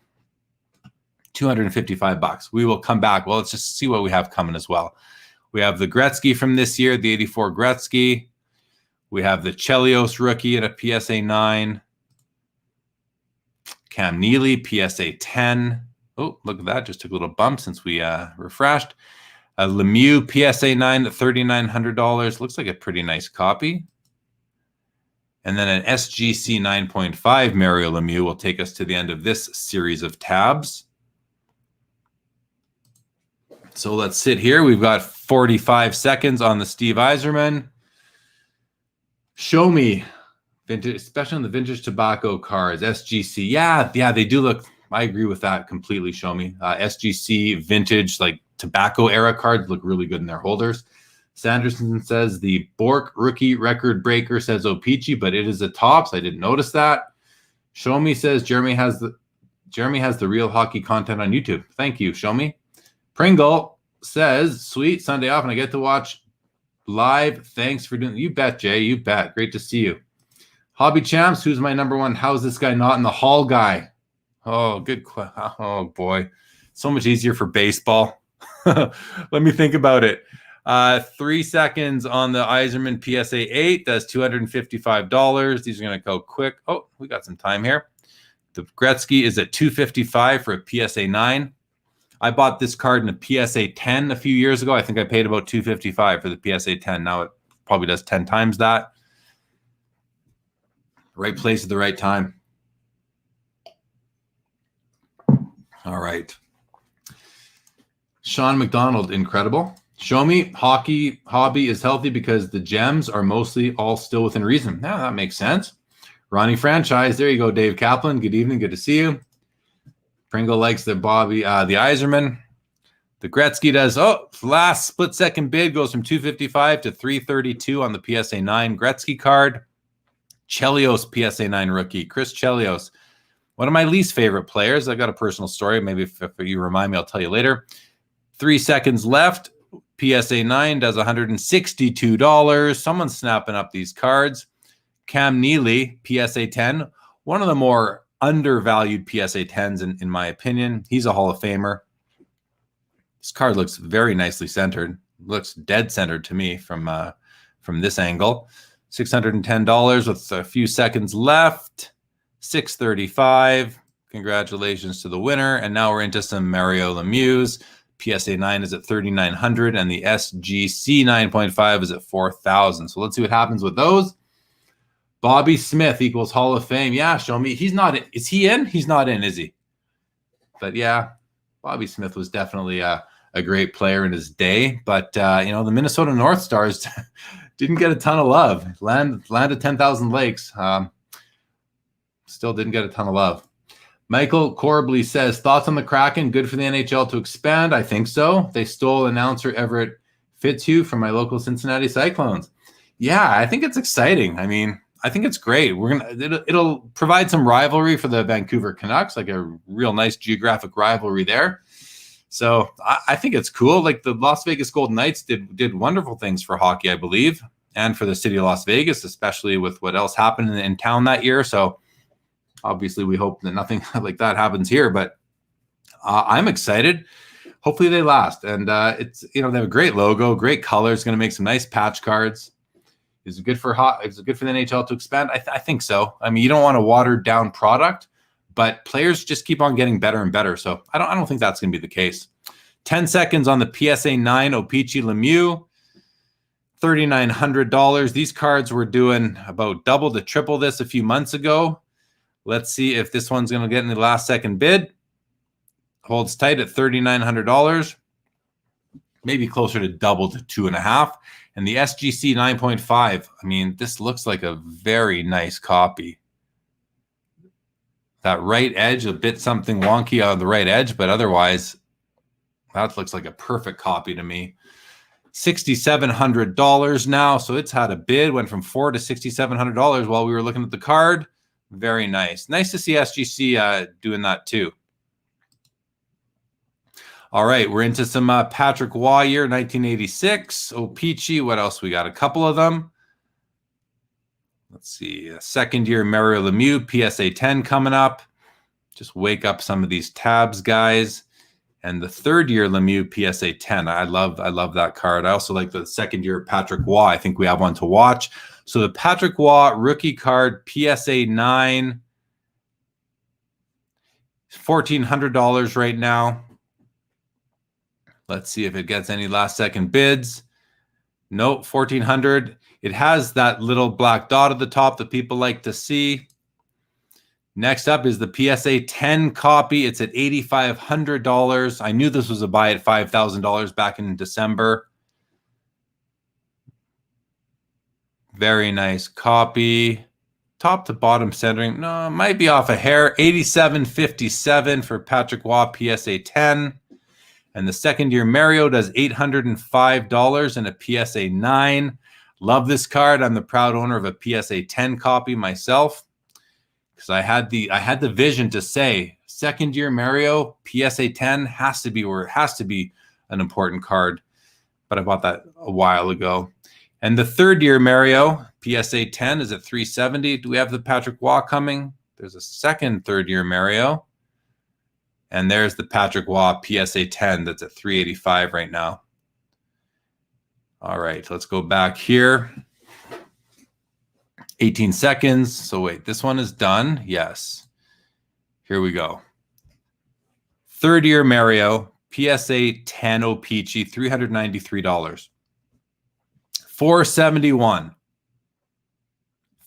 $255. We will come back. Well, let's just see what we have coming as well. We have the Gretzky from this year, the 84 Gretzky. We have the Chelios rookie at a PSA 9. Cam Neely, PSA 10. Oh, look at that. Just took a little bump since we refreshed. A Lemieux PSA 9 at $3,900. Looks like a pretty nice copy. And then an SGC 9.5 Mario Lemieux will take us to the end of this series of tabs. So let's sit here. We've got 45 seconds on the Steve Yzerman. Show me, vintage, especially on the vintage tobacco cards, SGC. Yeah, they do look, I agree with that completely. Show me. SGC vintage, like tobacco era cards look really good in their holders. Sanderson says the Bork rookie record breaker says O-Pee-Chee, but it is a Topps. I didn't notice that. Show me says Jeremy has the real hockey content on YouTube. Thank you. Show me. Pringle says, sweet, Sunday off, and I get to watch live. Thanks for doing it. You bet, Jay. You bet. Great to see you. Hobby Champs, who's my number one? How's this guy not in the Hall guy? Oh, good. Oh, boy. So much easier for baseball. Let me think about it. 3 seconds on the Yzerman PSA 8 does $255. These are going to go quick. Oh, we got some time here. The Gretzky is at $255 for a PSA 9. I bought this card in a PSA 10 a few years ago. I think I paid about $255 for the PSA 10. Now it probably does 10 times that. Right place at the right time. All right. Sean McDonald, incredible. Show me hockey hobby is healthy because the gems are mostly all still within reason. Now that makes sense. Ronnie Franchise. There you go, Dave Kaplan. Good evening. Good to see you. Pringle likes the the Yzerman. The Gretzky does. Oh, last split second bid goes from $255 to $332 on the PSA 9 Gretzky card. Chelios PSA 9 rookie. Chris Chelios. One of my least favorite players. I got a personal story. Maybe if you remind me, I'll tell you later. 3 seconds left. PSA 9 does $162. Someone's snapping up these cards. Cam Neely, PSA 10. One of the more undervalued PSA 10s in my opinion. He's a Hall of Famer. This card looks very nicely centered. Looks dead centered to me from this angle. $610 with a few seconds left. $635. Congratulations to the winner. And now we're into some Mario Lemieux. PSA 9 is at $3,900 and the SGC 9.5 is at $4,000. So let's see what happens with those. Bobby Smith equals Hall of Fame. Yeah, show me. He's not in. Is he in? He's not in, is he? But yeah, Bobby Smith was definitely a great player in his day. But, the Minnesota North Stars didn't get a ton of love. Landed 10,000 Lakes. Still didn't get a ton of love. Michael Corbley says, thoughts on the Kraken? Good for the NHL to expand? I think so. They stole announcer Everett Fitzhugh from my local Cincinnati Cyclones. Yeah, I think it's exciting. I mean, I think it's great. It'll provide some rivalry for the Vancouver Canucks, like a real nice geographic rivalry there. So I think it's cool. Like the Las Vegas Golden Knights did wonderful things for hockey, I believe, and for the city of Las Vegas, especially with what else happened in town that year. So obviously we hope that nothing like that happens here, but I'm excited. Hopefully they last. And it's, they have a great logo, great colors, going to make some nice patch cards. Is it good for the NHL to expand? I think so. I mean, you don't want a watered down product, but players just keep on getting better and better. So I don't think that's going to be the case. 10 seconds on the PSA 9 O-Pee-Chee Lemieux, $3,900. These cards were doing about double to triple this a few months ago. Let's see if this one's going to get in the last second bid. Holds tight at $3,900. Maybe closer to double to 2.5. And the SGC 9.5. I mean, this looks like a very nice copy. That right edge, a bit something wonky on the right edge, but otherwise, that looks like a perfect copy to me. $6,700 now. So it's had a bid, went from $400 to $6,700 while we were looking at the card. Very nice. Nice to see SGC doing that too. All right, we're into some Patrick Waugh, 1986. O-Pee-Chee, what else we got? A couple of them. Let's see. Second year Mario Lemieux, PSA 10 coming up. Just wake up some of these tabs, guys. And the third year Lemieux, PSA 10. I love that card. I also like the second year Patrick Waugh. I think we have one to watch. So the Patrick Waugh rookie card, PSA 9, $1,400 right now. Let's see if it gets any last second bids. Nope, $1,400. It has that little black dot at the top that people like to see. Next up is the PSA 10 copy. It's at $8,500. I knew this was a buy at $5,000 back in December. Very nice copy. Top to bottom centering. No, might be off a hair. $87.57 for Patrick Waugh PSA 10. And the second year Mario does $805 and a PSA 9. Love this card. I'm the proud owner of a PSA 10 copy myself. Because I had the vision to say second year Mario PSA 10 has to be where it has to be an important card. But I bought that a while ago. And the third year Mario PSA 10 is at $370. Do we have the Patrick Waugh coming? There's a second third year Mario. And there's the Patrick Waugh PSA 10 that's at $385 right now. All right, let's go back here. 18 seconds. So wait, this one is done. Yes. Here we go. Third year Mario, PSA 10 O-Pee-Chee, $393. 471.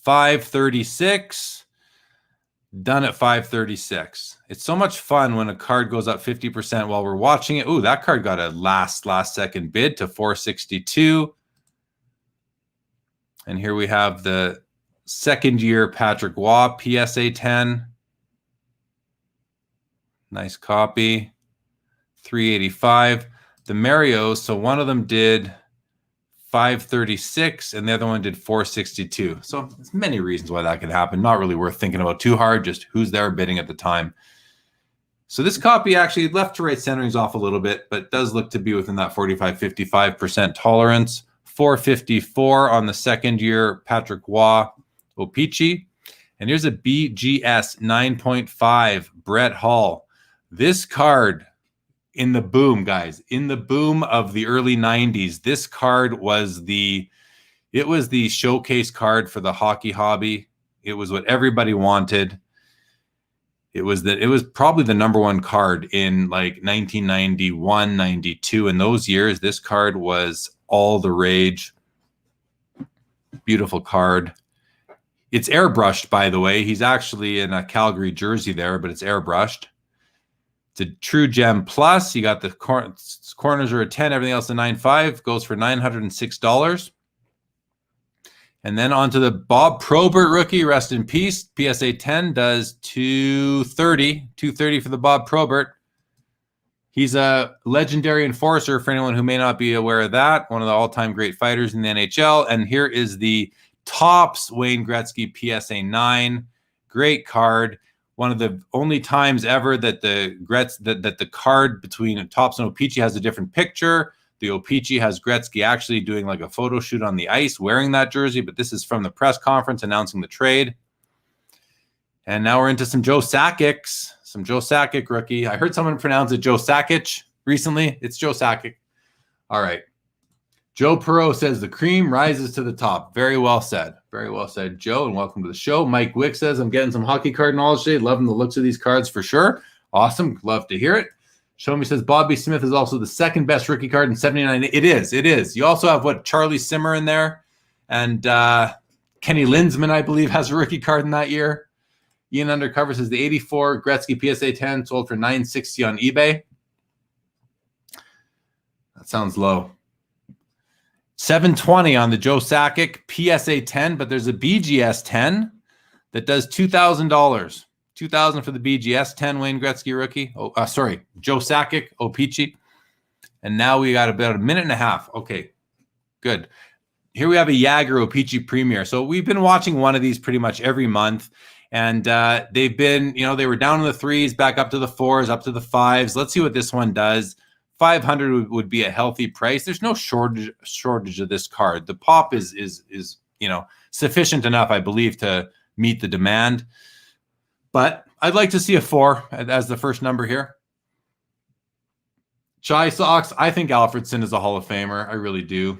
536. Done at 536. It's so much fun when a card goes up 50% while we're watching it. Ooh, that card got a last second bid to 462. And here we have the second year Patrick Waugh PSA 10. Nice copy. 385. The Mario, so one of them did 536 and the other one did 462. So there's many reasons why that could happen. Not really worth thinking about too hard, just who's there bidding at the time. So this copy actually left to right centering is off a little bit, but does look to be within that 45-55% tolerance. 454 on the second year Patrick Waugh O-Pee-Chee. And here's a BGS 9.5 Brett Hall. This card in the boom, guys, in the boom of the early 90s, this card was the showcase card for the hockey hobby. It was what everybody wanted. It was probably the number one card in like 1991, 92. In those years, this card was all the rage. Beautiful card. It's airbrushed, by the way. He's actually in a Calgary jersey there, but it's airbrushed. It's a True Gem Plus. You got the corners are a 10, everything else a 9.5. Goes for $906. And then onto the Bob Probert rookie, rest in peace. PSA 10 does $230 for the Bob Probert. He's a legendary enforcer for anyone who may not be aware of that. One of the all-time great fighters in the NHL. And here is the Topps Wayne Gretzky PSA 9. Great card. One of the only times ever that the card between Topps and O-Pee-Chee has a different picture. The O-Pee-Chee has Gretzky actually doing like a photo shoot on the ice wearing that jersey, but this is from the press conference announcing the trade. And now we're into some Joe Sakics, some Joe Sakic rookie. I heard someone pronounce it Joe Sakic recently. It's Joe Sakic. All right. Joe Perot says the cream rises to the top. Very well said. Very well said, Joe, and welcome to the show. Mike Wick says, I'm getting some hockey card knowledge today. Loving the looks of these cards for sure. Awesome. Love to hear it. Show Me says Bobby Smith is also the second best rookie card in 79. It is. You also have Charlie Simmer in there. And Kenny Linsman, I believe, has a rookie card in that year. Ian Undercover says the 84 Gretzky PSA 10 sold for $960 on eBay. That sounds low. $720 on the Joe Sakic PSA 10, but there's a BGS 10 that does $2,000. $2,000 for the BGS 10 Wayne Gretzky rookie. Joe Sakic O-Pee-Chee. And now we got about a minute and a half. Okay, good. Here we have a Jagger O-Pee-Chee Premier. So we've been watching one of these pretty much every month. And they've been, they were down in the 3s, back up to the 4s, up to the 5s. Let's see what this one does. $500 would be a healthy price. There's no shortage of this card. The pop is sufficient enough, I believe, to meet the demand. But I'd like to see a 4 as the first number here. Chai Sox, I think Alfredson is a Hall of Famer. I really do.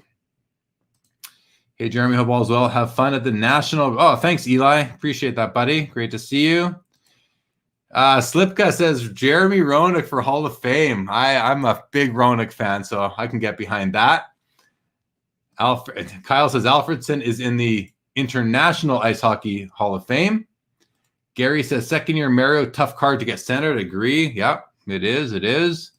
Hey, Jeremy, hope all is well. Have fun at the National. Oh, thanks, Eli. Appreciate that, buddy. Great to see you. Slipka says Jeremy Roenick for Hall of Fame. I'm a big Roenick fan, so I can get behind that. Kyle says Alfredson is in the International Ice Hockey Hall of Fame. Gary says second year Mario, tough card to get centered. Agree. Yep, it is.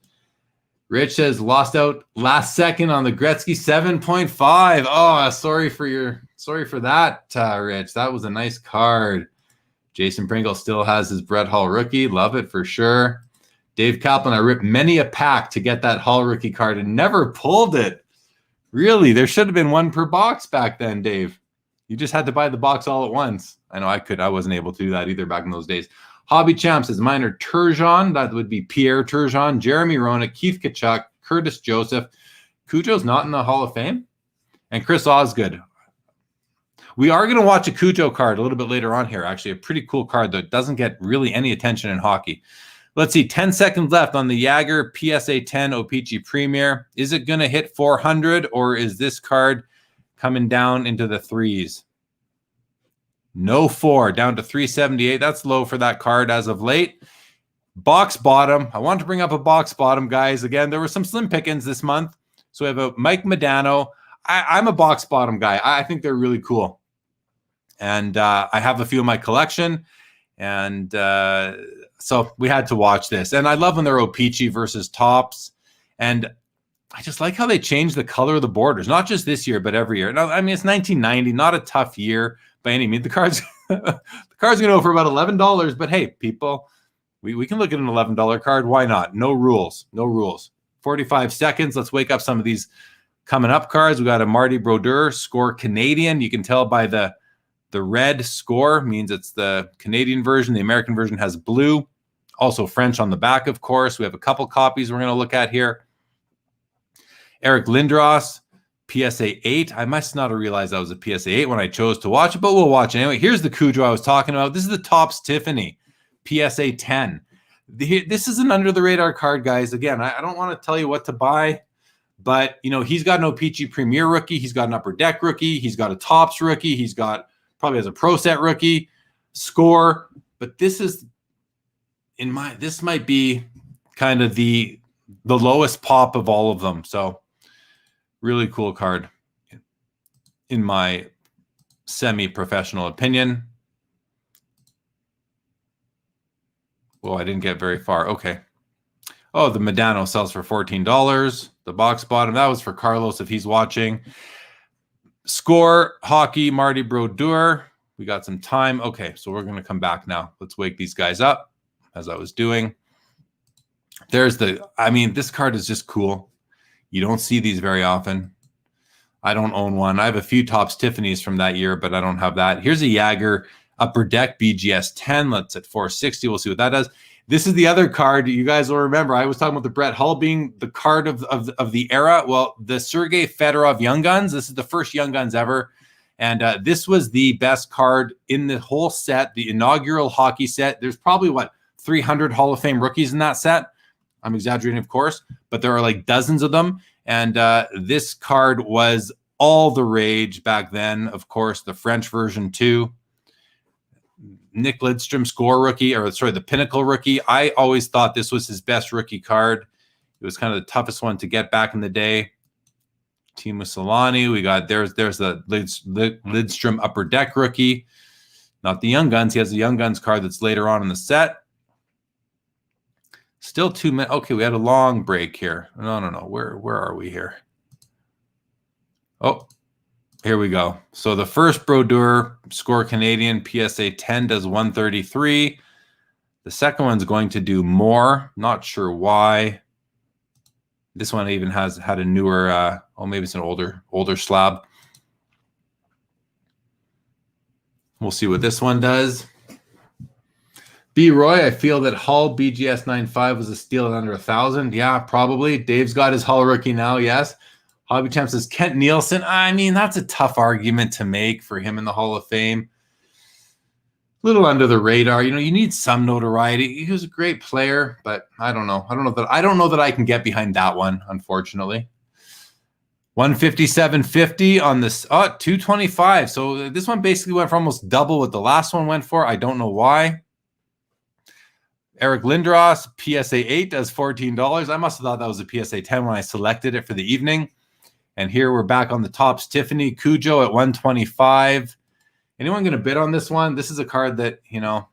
Rich says lost out last second on the Gretzky 7.5. Oh, sorry for that, Rich. That was a nice card. Jason Pringle still has his Brett Hall rookie. Love it for sure. Dave Kaplan, I ripped many a pack to get that Hall rookie card and never pulled it. Really, there should have been one per box back then, Dave. You just had to buy the box all at once. I know I wasn't able to do that either back in those days. Hobby Champ says minor Turgeon. That would be Pierre Turgeon, Jeremy Roenick, Keith Tkachuk, Curtis Joseph. Cujo's not in the Hall of Fame. And Chris Osgood. We are going to watch a Cujo card a little bit later on here. Actually, a pretty cool card that doesn't get really any attention in hockey. Let's see, 10 seconds left on the Jagger PSA 10 O-Pee-Chee Premier. Is it going to hit 400, or is this card coming down into the threes? No 4, down to 378. That's low for that card as of late. Box bottom. I want to bring up a box bottom, guys. Again, there were some slim pickings this month. So we have a Mike Modano. I'm a box bottom guy. I think they're really cool. And I have a few in my collection. And so we had to watch this. And I love when they're O-Pee-Chee versus Tops. And I just like how they change the color of the borders, not just this year, but every year. Now, I mean, it's 1990, not a tough year by any means. The cards going to go for about $11. But hey, people, we can look at an $11 card. Why not? No rules. No rules. 45 seconds. Let's wake up some of these coming up cards. We got a Marty Brodeur score Canadian. You can tell by the red score means it's the Canadian version. The American version has blue. Also French on the back, of course. We have a couple copies we're going to look at here. Eric Lindros, PSA 8. I must not have realized that was a PSA 8 when I chose to watch it, but we'll watch it anyway. Here's the Cujo I was talking about. This is the Topps Tiffany, PSA 10. This is an under-the-radar card, guys. Again, I don't want to tell you what to buy, but, you know, he's got an O-Pee-Chee Premier rookie. He's got an Upper Deck rookie. He's got a Topps rookie. He's got probably has a Pro Set rookie score. But this is, this might be kind of the lowest pop of all of them. So really cool card in my semi-professional opinion. Well, I didn't get very far. Okay. Oh, the Modano sells for $14. The box bottom, that was for Carlos if he's watching. Score, hockey, Marty Brodeur. We got some time. Okay, so we're going to come back now. Let's wake these guys up, as I was doing. There's this card is just cool. You don't see these very often. I don't own one. I have a few Topps Tiffany's from that year, but I don't have that. Here's a Jagger Upper Deck BGS 10. Let's at 460. We'll see what that does. This is the other card you guys will remember. I was talking about the Brett Hull being the card of the era. Well, the Sergei Fedorov Young Guns. This is the first Young Guns ever. And this was the best card in the whole set, the inaugural hockey set. There's probably, 300 Hall of Fame rookies in that set. I'm exaggerating, of course, but there are like dozens of them. And this card was all the rage back then. Of course, the French version too. Nick Lidstrom score rookie, the Pinnacle rookie. I always thought this was his best rookie card. It was kind of the toughest one to get back in the day. Teemu Selanne. We got there's the Lidstrom Upper Deck rookie. Not the Young Guns. He has a Young Guns card that's later on in the set. Still 2 minutes. Okay, we had a long break here. No. Where are we here? Oh, here we go. So the first Brodeur score Canadian PSA 10 does 133. The second one's going to do more. Not sure why. This one even had a newer, maybe it's an older slab. We'll see what this one does. B. Roy, I feel that Hull BGS 95 was a steal at under 1,000. Yeah, probably. Dave's got his Hull rookie now, yes. Hobby Champ says Kent Nielsen. I mean, that's a tough argument to make for him in the Hall of Fame. A little under the radar. You know, you need some notoriety. He was a great player, but I don't know. I don't know that I can get behind that one, unfortunately. 157.50 on this. Oh, 225. So this one basically went for almost double what the last one went for. I don't know why. Eric Lindros, PSA 8 does $14. I must have thought that was a PSA 10 when I selected it for the evening. And here we're back on the Topps Tiffany Cujo at 125. Anyone going to bid on this one? This is a card that, you know,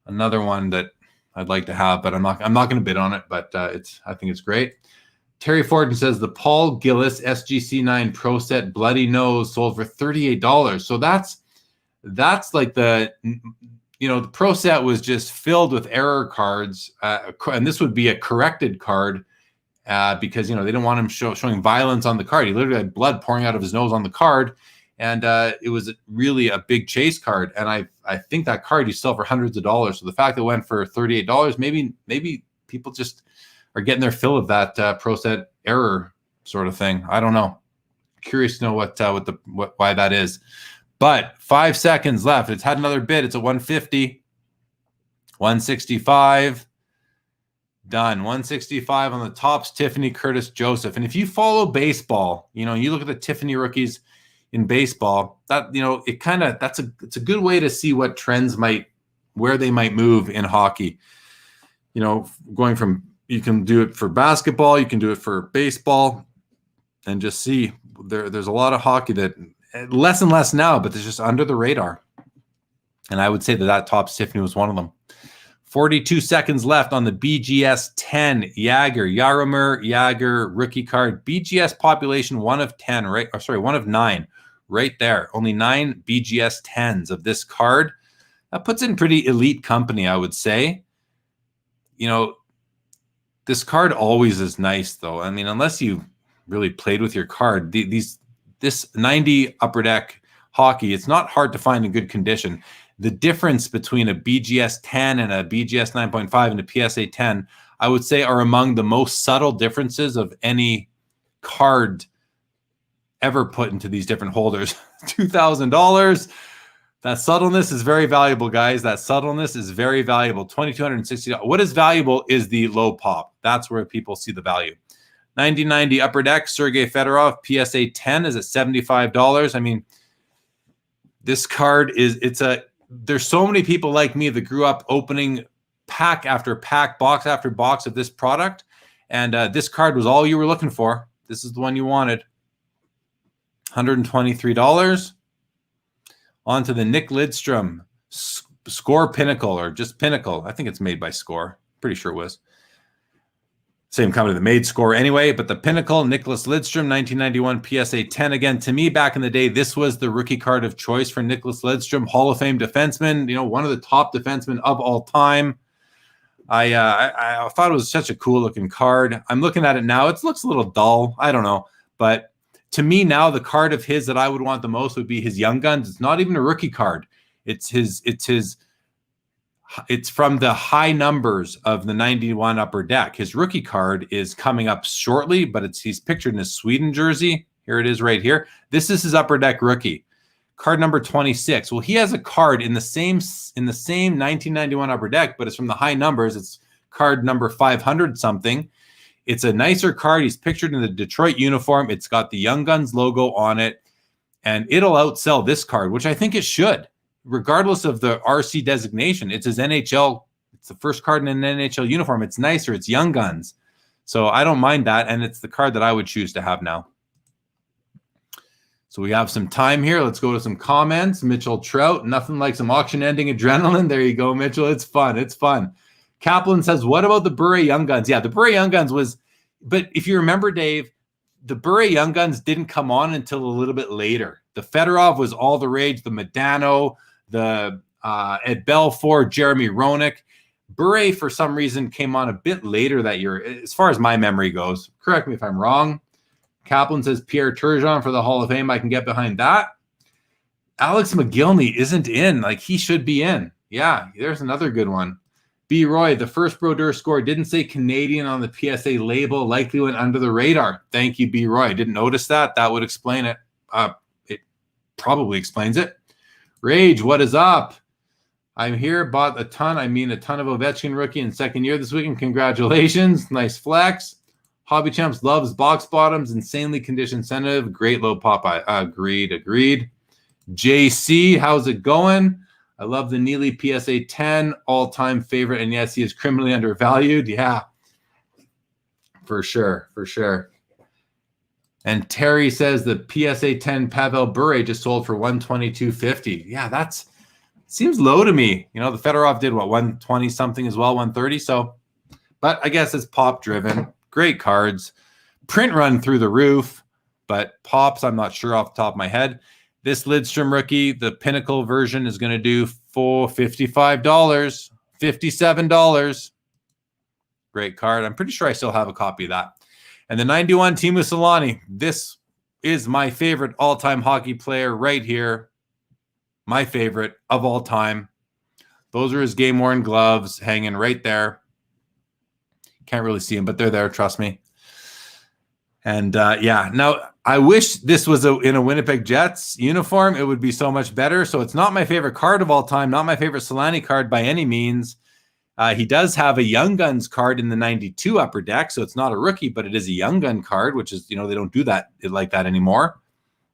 another one that I'd like to have, but I'm not going to bid on it, but I think it's great. Terry Forden says the Paul Gillis SGC9 Pro Set Bloody Nose sold for $38. So that's like the Pro Set was just filled with error cards, and this would be a corrected card because, they didn't want him showing violence on the card. He literally had blood pouring out of his nose on the card, and it was really a big chase card. And I think that card you sell for hundreds of dollars. So the fact that it went for $38, maybe people just are getting their fill of that Pro Set error sort of thing. I don't know. Curious to know why that is. But 5 seconds left. It's had another bid. It's a 150, 165. Done. 165 on the tops, Tiffany Curtis Joseph. And if you follow baseball, you look at the Tiffany rookies in baseball, that, it's a good way to see what trends where they might move in hockey. Going from, you can do it for basketball, you can do it for baseball, and just see there's a lot of hockey that less and less now, but it's just under the radar. And I would say that tops Tiffany was one of them. 42 seconds left on the BGS 10 Jaromir Jagr rookie card. BGS population 1 of 10, right? Or sorry, 1 of 9, right there. Only 9 BGS 10s of this card. That puts it in pretty elite company, I would say. This card always is nice, though. I mean, unless you really played with your card, this 90 Upper Deck hockey, it's not hard to find in good condition. The difference between a BGS 10 and a BGS 9.5 and a PSA 10, I would say, are among the most subtle differences of any card ever put into these different holders. $2,000. That subtleness is very valuable, guys. That subtleness is very valuable. $2,260. What is valuable is the low pop. That's where people see the value. 9090 Upper Deck, Sergei Fedorov, PSA 10 is at $75. I mean, this card there's so many people like me that grew up opening pack after pack, box after box of this product. And this card was all you were looking for. This is the one you wanted. $123. On to the Nick Lidstrom Score Pinnacle, or just Pinnacle. I think it's made by Score. Pretty sure it was. Same company that made Score anyway, but the Pinnacle, Nicholas Lidstrom, 1991 PSA 10. Again, to me, back in the day, this was the rookie card of choice for Nicholas Lidstrom, Hall of Fame defenseman, one of the top defensemen of all time. I thought it was such a cool looking card. I'm looking at it now. It looks a little dull. I don't know. But to me now, the card of his that I would want the most would be his Young Guns. It's not even a rookie card. It's from the high numbers of the 91 Upper Deck. His rookie card is coming up shortly, but he's pictured in his Sweden jersey. Here it is right here. This is his Upper Deck rookie. Card number 26. Well, he has a card in the same 1991 Upper Deck, but it's from the high numbers. It's card number 500 something. It's a nicer card. He's pictured in the Detroit uniform. It's got the Young Guns logo on it, and it'll outsell this card, which I think it should. Regardless of the RC designation, it's his NHL. It's the first card in an NHL uniform. It's nicer. It's Young Guns. So I don't mind that. And it's the card that I would choose to have now. So we have some time here. Let's go to some comments. Mitchell Trout, nothing like some auction ending adrenaline. There you go, Mitchell. It's fun. It's fun. Kaplan says, what about the Bure Young Guns? Yeah, the Bure Young Guns but if you remember, Dave, the Bure Young Guns didn't come on until a little bit later. The Fedorov was all the rage. The Modano, the Ed Belfour, Jeremy Roenick. Bure, for some reason, came on a bit later that year, as far as my memory goes. Correct me if I'm wrong. Kaplan says Pierre Turgeon for the Hall of Fame. I can get behind that. Alex McGillney isn't in. Like, he should be in. Yeah, there's another good one. B. Roy, the first Brodeur score didn't say Canadian on the PSA label. Likely went under the radar. Thank you, B. Roy. Didn't notice that. That would explain it. It probably explains it. Rage, what is up? I'm here, bought a ton of Ovechkin rookie in second year this weekend. Congratulations. Nice flex. Hobby Champs loves box bottoms, insanely conditioned sensitive, great low pop. Agreed. JC, how's it going? I love the Neely PSA 10, all-time favorite, and yes, he is criminally undervalued. Yeah, for sure. And Terry says the PSA 10 Pavel Bure just sold for $122.50. Yeah, seems low to me. The Fedorov did what, 120 something as well, 130. So, but I guess it's pop driven. Great cards, print run through the roof, but pops, I'm not sure off the top of my head. This Lidstrom rookie, the Pinnacle version, is going to do for $55, $57. Great card. I'm pretty sure I still have a copy of that. And the 91 Teemu Selanne. This is my favorite all-time hockey player right here. My favorite of all time. Those are his game-worn gloves hanging right there. Can't really see them, but they're there. Trust me. And yeah, now I wish this was in a Winnipeg Jets uniform. It would be so much better. So it's not my favorite card of all time, not my favorite Selanne card by any means. He does have a Young Guns card in the 92 upper deck, so it's not a rookie, but it is a Young Gun card, which is, they don't do that like that anymore.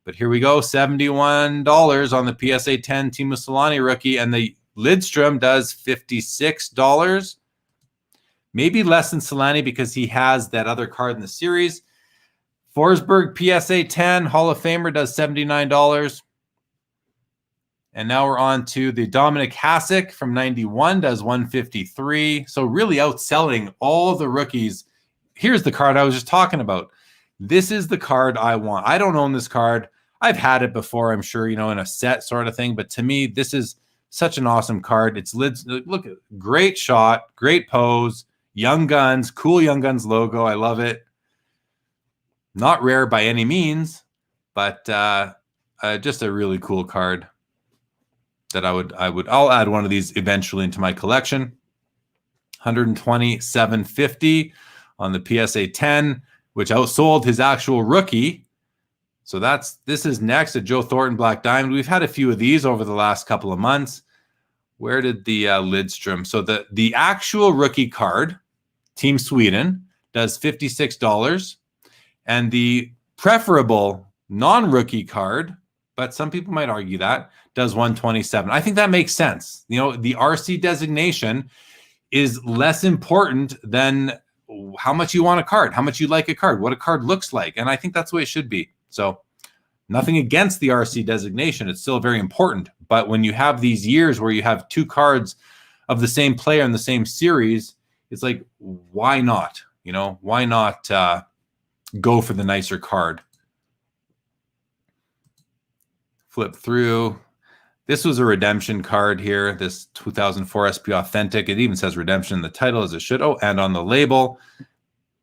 But here we go, $71 on the PSA 10 Teemu Selanne rookie, and the Lidstrom does $56. Maybe less than Selanne because he has that other card in the series. Forsberg PSA 10 Hall of Famer does $79. And now we're on to the Dominic Hasek from 91 does $153. So really outselling all the rookies. Here's the card I was just talking about. This is the card I want. I don't own this card. I've had it before, I'm sure, in a set sort of thing. But to me, this is such an awesome card. It's look, great shot, great pose, Young Guns, cool Young Guns logo. I love it. Not rare by any means, but just a really cool card that I'll add one of these eventually into my collection. $127.50 on the PSA 10, which outsold his actual rookie. So this is next, a Joe Thornton Black Diamond. We've had a few of these over the last couple of months. Where did the Lidstrom? So the actual rookie card, Team Sweden, does $56. And the preferable non-rookie card, but some people might argue that, does $127. I think that makes sense. The RC designation is less important than how much you want a card, how much you like a card, what a card looks like. And I think that's the way it should be. So nothing against the RC designation. It's still very important. But when you have these years where you have two cards of the same player in the same series, it's like, why not? Why not go for the nicer card? Flip through. This was a redemption card here, this 2004 SP Authentic. It even says redemption in the title, as it should. Oh, and on the label.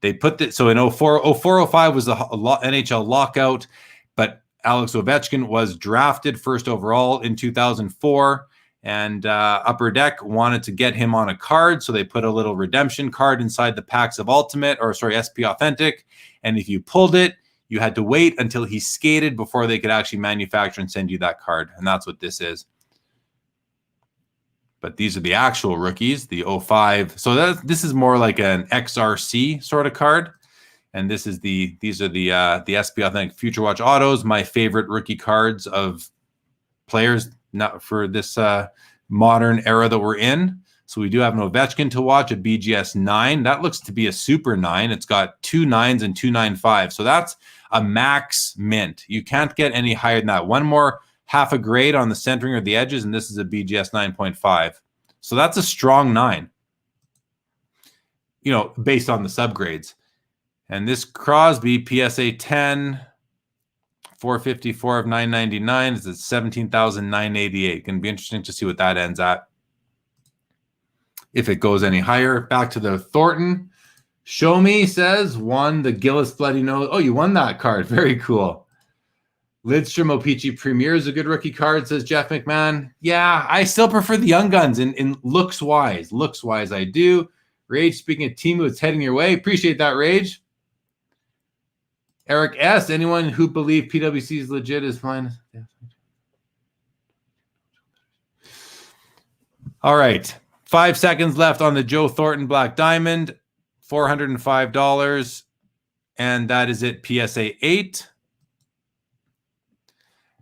They put this, so in 04-05 was the NHL lockout, but Alex Ovechkin was drafted first overall in 2004, and Upper Deck wanted to get him on a card, so they put a little redemption card inside the packs of SP Authentic, and if you pulled it, you had to wait until he skated before they could actually manufacture and send you that card, and that's what this is. But these are the actual rookies, the 05. So this is more like an XRC sort of card. And these are the SP Authentic Future Watch Autos, my favorite rookie cards of players not for this modern era that we're in. So we do have an Ovechkin to watch, a BGS 9. That looks to be a Super 9. It's got 2 9s and 2 9.5. So that's a max mint. You can't get any higher than that. One more half a grade on the centering or the edges, and this is a BGS 9.5. So that's a strong 9, based on the subgrades. And this Crosby PSA 10, 454 of 999 is at 17,988. Going to be interesting to see what that ends at. If it goes any higher. Back to the Thornton. Show Me says, won the Gillis Bloody Nose. Oh, you won that card. Very cool. Lidstrom O-Pee-Chee Premier is a good rookie card, says Jeff McMahon. Yeah, I still prefer the Young Guns in looks-wise. Looks-wise, I do. Rage, speaking of Teemu, it's heading your way. Appreciate that, Rage. Eric S., anyone who believe PWC is legit is fine. All right. 5 seconds left on the Joe Thornton Black Diamond. $405. And that is it, PSA 8.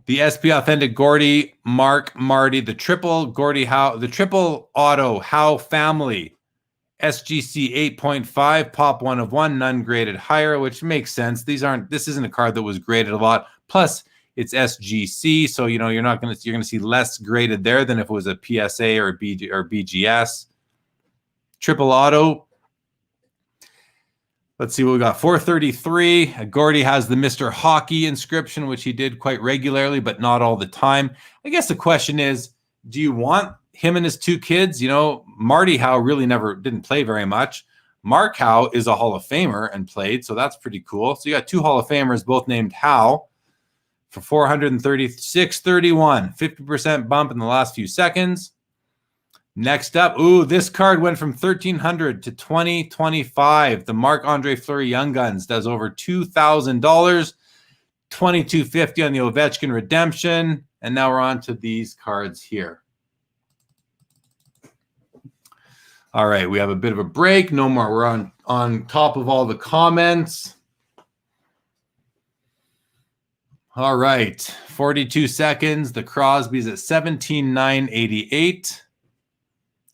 The SP Authentic Gordy, Mark, Marty, the triple Gordy Howe, the triple auto Howe family, SGC 8.5, pop 1 of 1, none graded higher, which makes sense. This isn't a card that was graded a lot. Plus, it's SGC, so you're gonna see less graded there than if it was a PSA or BGS. Triple auto. Let's see what we got. 433. Gordy has the Mr. Hockey inscription, which he did quite regularly, but not all the time. I guess the question is, do you want him and his 2 kids? Marty Howe really didn't play very much. Mark Howe is a Hall of Famer and played, so that's pretty cool. So you got 2 Hall of Famers, both named Howe, for $436.31. 50% bump in the last few seconds. Next up, this card went from $1,300 to $2,025. The Marc-Andre Fleury Young Guns does over $2,000. $2,250 on the Ovechkin redemption. And now we're on to these cards here. All right, we have a bit of a break. No more. We're on top of all the comments. All right, 42 seconds. The Crosby's at 17,988.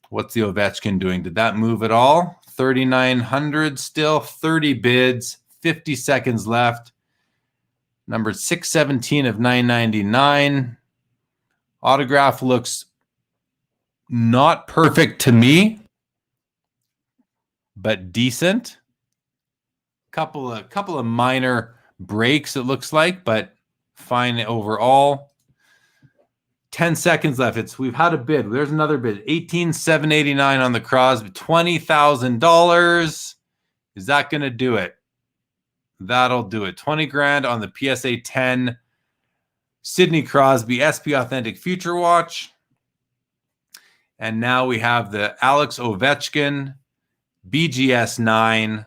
What's the Ovechkin doing? Did that move at all? 3,900 still, 30 bids, 50 seconds left. Number 617 of 999. Autograph looks not perfect to me, but decent. Couple of minor breaks, it looks like, but fine overall. 10 seconds left. We've had a bid. There's another bid. 18,789 on the Crosby. $20,000. Is that going to do it? That'll do it. 20 grand on the PSA 10 Sidney Crosby SP Authentic Future Watch. And now we have the Alex Ovechkin BGS 9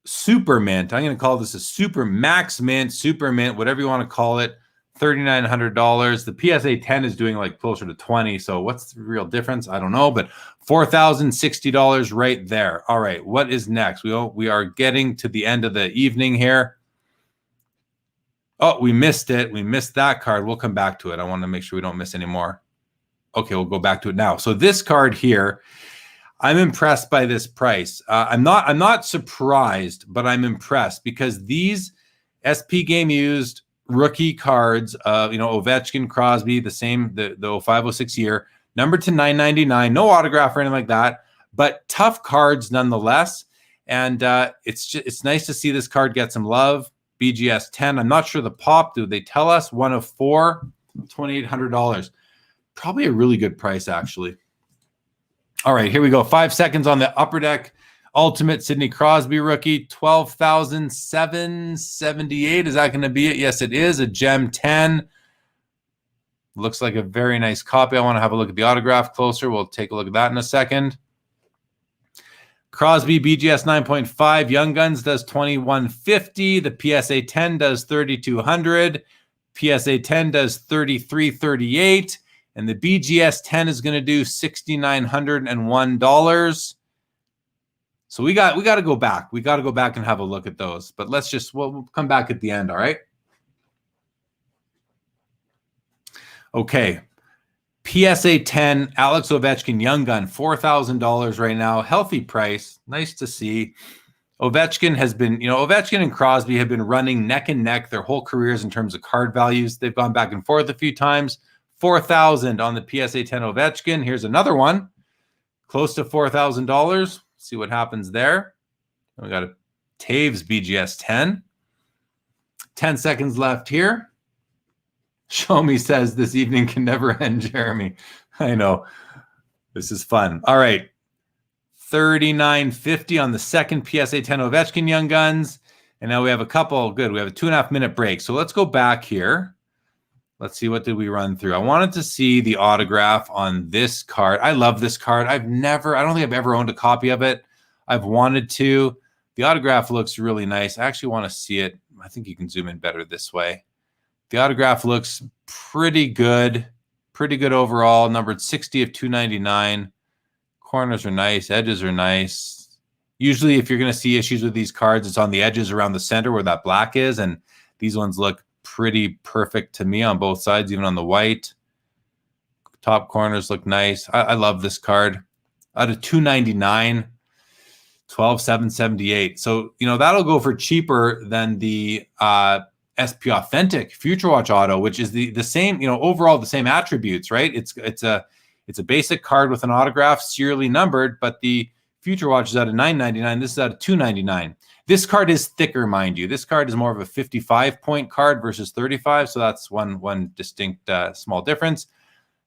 Super Mint. I'm going to call this a Super Max Mint, Super Mint, whatever you want to call it. $3,900. The PSA 10 is doing like closer to 20. So what's the real difference? I don't know, but $4,060 right there. All right, what is next? We are getting to the end of the evening here. Oh, we missed it. We missed that card. We'll come back to it. I want to make sure we don't miss any more. Okay, we'll go back to it now. So this card here, I'm impressed by this price. I'm not surprised, but I'm impressed because these SP Game Used rookie cards, Ovechkin, Crosby, the 0506 year, numbered to 999, no autograph or anything like that, but tough cards nonetheless. And it's nice to see this card get some love. BGS 10. I'm not sure the pop. Do they tell us? 1 of 4, $2,800. Probably a really good price, actually. All right, here we go. 5 seconds on the Upper Deck Ultimate Sidney Crosby rookie, 12,778. Is that going to be it? Yes, it is. A Gem 10. Looks like a very nice copy. I want to have a look at the autograph closer. We'll take a look at that in a second. Crosby BGS 9.5. Young Guns does 2,150. The PSA 10 does 3,200. PSA 10 does 3,338. And the BGS 10 is going to do $6,901. So we got to go back. We got to go back and have a look at those. But we'll come back at the end, all right? Okay. PSA 10, Alex Ovechkin Young Gun, $4,000 right now. Healthy price. Nice to see. Ovechkin has been, Ovechkin and Crosby have been running neck and neck their whole careers in terms of card values. They've gone back and forth a few times. $4,000 on the PSA 10 Ovechkin. Here's another one. Close to $4,000. See what happens there. We got a Taves BGS 10. 10 seconds left here. Show Me says this evening can never end, Jeremy. I know. This is fun. All right. $39.50 on the second PSA 10 Ovechkin Young Guns. And now we have a couple. Good. We have a 2.5 minute break. So let's go back here. Let's see, what did we run through? I wanted to see the autograph on this card. I love this card. I don't think I've ever owned a copy of it. I've wanted to. The autograph looks really nice. I actually want to see it. I think you can zoom in better this way. The autograph looks pretty good overall. Numbered 60 of 299. Corners are nice. Edges are nice. Usually if you're going to see issues with these cards, it's on the edges around the center where that black is. And these ones look pretty perfect to me on both sides, even on the white. Top corners look nice. I love this card. Out of 299, 12,778. So, that'll go for cheaper than the SP Authentic Future Watch Auto, which is the same, overall the same attributes, right? It's a basic card with an autograph, serially numbered, but the Future Watch is out of $999. This is out of $299. This card is thicker, mind you. This card is more of a 55-point card versus 35, so that's one distinct small difference.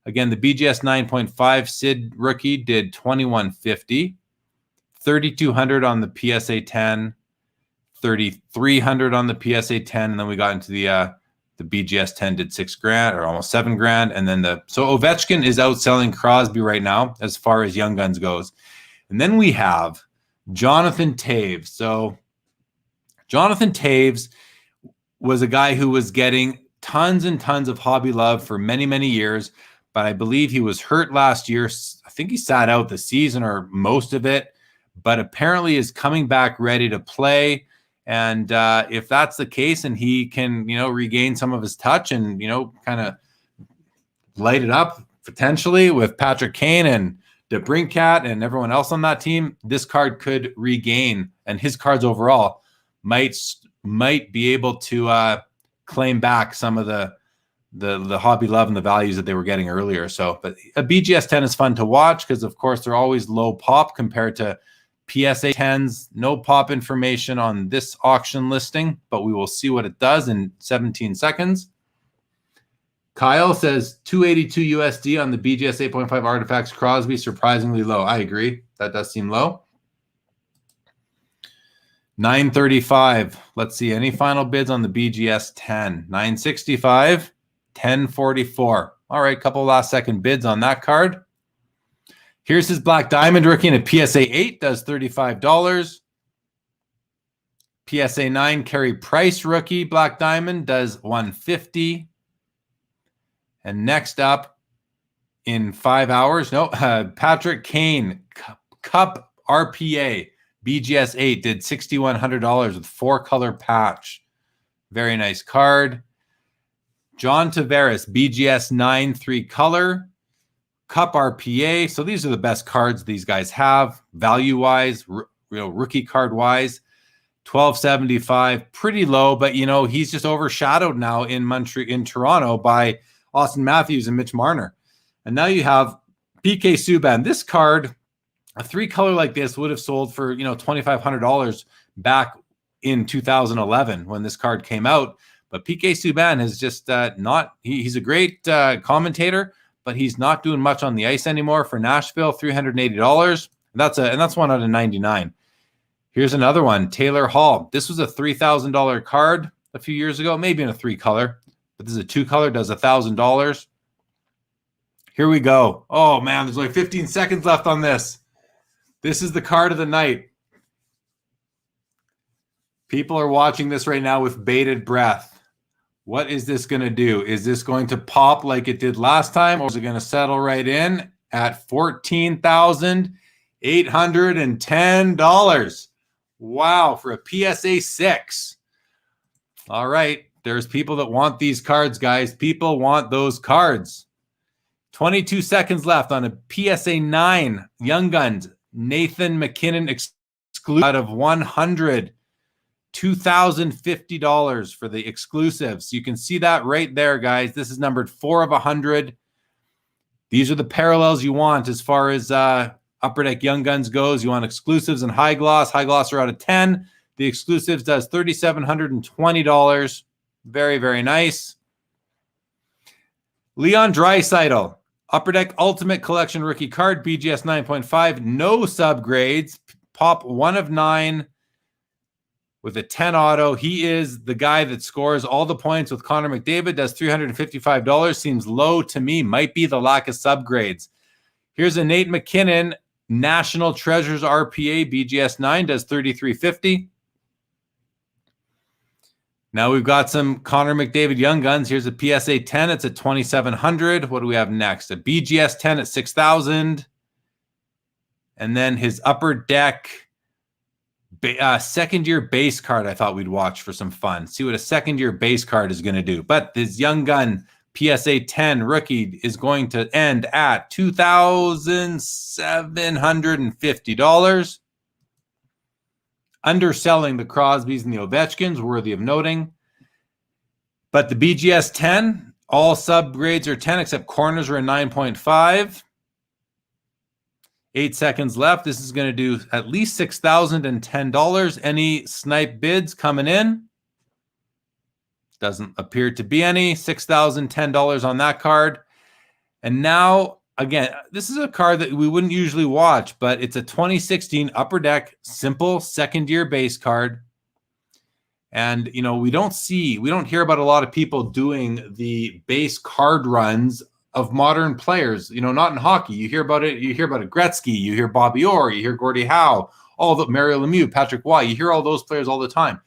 Again, the BGS 9.5 Sid rookie did $2,150, $3,200 on the PSA 10, $3,300 on the PSA 10, and then we got into the BGS 10 did $6,000 or almost $7,000, and then so Ovechkin is outselling Crosby right now as far as Young Guns goes, and then we have Jonathan Toews. So Jonathan Toews was a guy who was getting tons and tons of hobby love for many, many years. but I believe he was hurt last year. I think he sat out the season or most of it, but apparently is coming back ready to play. And if that's the case and he can, regain some of his touch and, kind of light it up potentially with Patrick Kane and DeBrincat and everyone else on that team, this card could regain, and his cards overall might be able to claim back some of the hobby love and the values that they were getting earlier. So, but a BGS 10 is fun to watch because, of course, they're always low pop compared to PSA 10s. No pop information on this auction listing, but we will see what it does in 17 seconds. Kyle says 282 USD on the BGS 8.5 Artifacts Crosby, surprisingly low. I agree. That does seem low. 935. Let's see. Any final bids on the BGS 10? 965, 1044. All right, couple last second bids on that card. Here's his Black Diamond rookie in a PSA 8, does $35. PSA 9 Carey Price rookie Black Diamond does $150. And next up in 5 hours, Patrick Kane Cup RPA BGS 8 did $6,100 with 4-color patch. Very nice card. John Tavares BGS 9 3-color Cup RPA. So these are the best cards these guys have value-wise, rookie card-wise. $1,275, pretty low, but he's just overshadowed now in Toronto by Austin Matthews and Mitch Marner. And now you have PK Subban. This card, a 3-color like this, would have sold for $2,500 back in 2011 when this card came out. But PK Subban has just he's a great commentator, but he's not doing much on the ice anymore for Nashville. $380. That's one out of 99. Here's another one, Taylor Hall. This was a $3,000 card a few years ago, maybe in a 3-color. But this is a 2-color, does $1,000. Here we go. Oh, man, there's only 15 seconds left on this. This is the card of the night. People are watching this right now with bated breath. What is this going to do? Is this going to pop like it did last time, or is it going to settle right in at $14,810? Wow, for a PSA 6. All right. There's people that want these cards, guys. People want those cards. 22 seconds left on a PSA 9 Young Guns Nathan McKinnon exclusive out of 100. $2,050 for the exclusives. You can see that right there, guys. This is numbered 4 of 100. These are the parallels you want as far as Upper Deck Young Guns goes. You want exclusives and high gloss. High gloss are out of 10. The exclusives does $3,720. Very, very nice. Leon Draisaitl, Upper Deck Ultimate Collection rookie card, BGS 9.5, no subgrades, pop 1 of 9 with a 10 auto. He is the guy that scores all the points with Connor McDavid, does $355. Seems low to me, might be the lack of subgrades. Here's a Nate McKinnon National Treasures RPA, BGS 9, does $33.50. Now we've got some Connor McDavid Young Guns. Here's a PSA 10. It's at $2,700. What do we have next? A BGS 10 at $6,000. And then his Upper Deck second-year base card I thought we'd watch for some fun. See what a second-year base card is going to do. But this Young Gun PSA 10 rookie is going to end at $2,750. Underselling the Crosbys and the Ovechkins, worthy of noting. But the BGS 10, all subgrades are 10 except corners are a 9.5. 8 seconds left. This is going to do at least $6,010. Any snipe bids coming in? Doesn't appear to be any. $6,010 on that card. And now, again, this is a card that we wouldn't usually watch, but it's a 2016 Upper Deck simple second-year base card. And, we don't hear about a lot of people doing the base card runs of modern players, not in hockey. You hear about it. You hear about a Gretzky. You hear Bobby Orr. You hear Gordie Howe. Mario Lemieux, Patrick Waugh. You hear all those players all the time.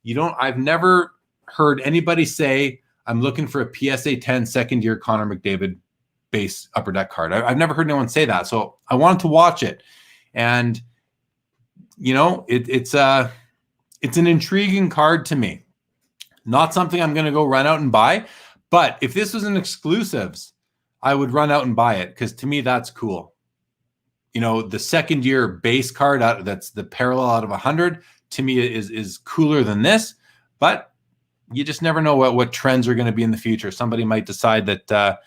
I've never heard anybody say, I'm looking for a PSA 10 second-year Connor McDavid base Upper Deck card. I've never heard anyone say that. So I wanted to watch it. And, you know, it's an intriguing card to me. Not something I'm going to go run out and buy. But if this was an exclusives, I would run out and buy it because to me, that's cool. You know, the second year base card that's the parallel out of 100 to me is cooler than this. But you just never know what trends are going to be in the future. Somebody might decide that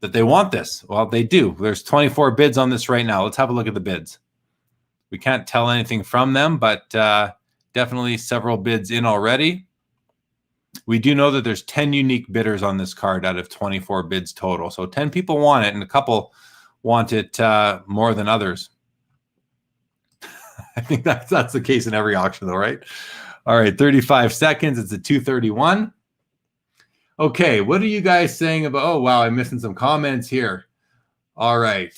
they want this. Well, they do. There's 24 bids on this right now. Let's have a look at the bids. We can't tell anything from them, but definitely several bids in already. We do know that there's 10 unique bidders on this card out of 24 bids total. So 10 people want it, and a couple want it more than others. I think that's the case in every auction, though, right? All right, 35 seconds. It's a 231. Okay, what are you guys saying about? Oh, wow, I'm missing some comments here. All right.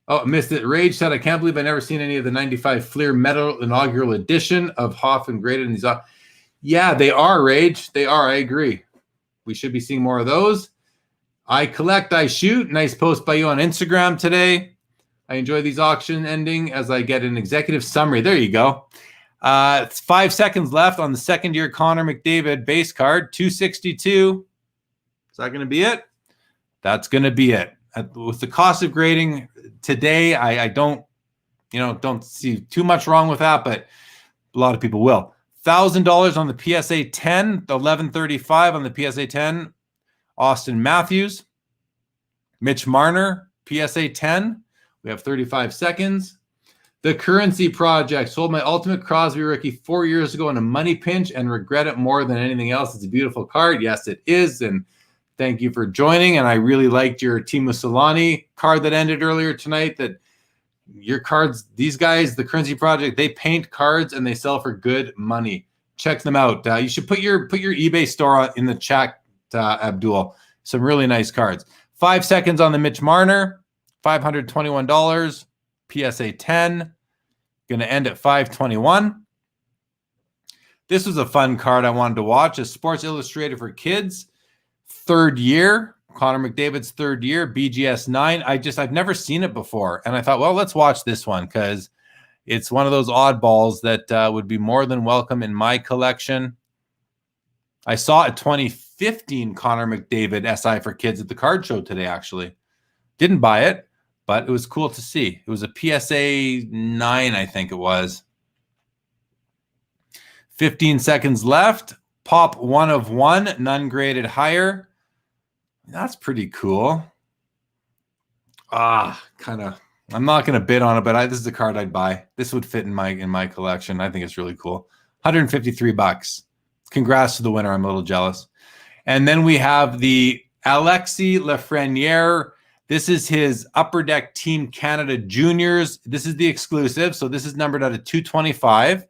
Oh, I missed it. Rage said, I can't believe I've never seen any of the 95 Fleer Metal inaugural edition of Hoff and graded in these. Yeah, they are, Rage. They are. I agree. We should be seeing more of those. I collect, I shoot. Nice post by you on Instagram today. I enjoy these auction ending as I get an executive summary. There you go. It's 5 seconds left on the second year Connor McDavid base card, 262. Is that going to be it? That's going to be it. With the cost of grading today, I don't see too much wrong with that, but a lot of people will. $1,000 on the PSA 10, $1,135 on the PSA 10. Austin Matthews, Mitch Marner, PSA 10. We have 35 seconds. The Currency Project sold my Ultimate Crosby rookie 4 years ago in a money pinch and regret it more than anything else. It's a beautiful card. Yes, it is. And thank you for joining. And I really liked your Timo Solani card that ended earlier tonight. That your cards, these guys, the Currency Project, they paint cards and they sell for good money. Check them out. You should put your eBay store in the chat, Abdul. Some really nice cards. 5 seconds on the Mitch Marner, $521. PSA 10. Going to end at 521. This was a fun card I wanted to watch. A Sports Illustrated for Kids. Third year. Connor McDavid's third year. BGS 9. I've never seen it before. And I thought, well, let's watch this one because it's one of those oddballs that would be more than welcome in my collection. I saw a 2015 Connor McDavid SI for Kids at the card show today, actually. Didn't buy it, but it was cool to see. It was a PSA 9, I think it was. 15 seconds left. Pop 1 of 1, none graded higher. That's pretty cool. I'm not going to bid on it, but this is a card I'd buy. This would fit in my collection. I think it's really cool. $153. Congrats to the winner. I'm a little jealous. And then we have the Alexis Lafreniere. This is his Upper Deck Team Canada Juniors. This is the exclusive. So this is numbered out of 225,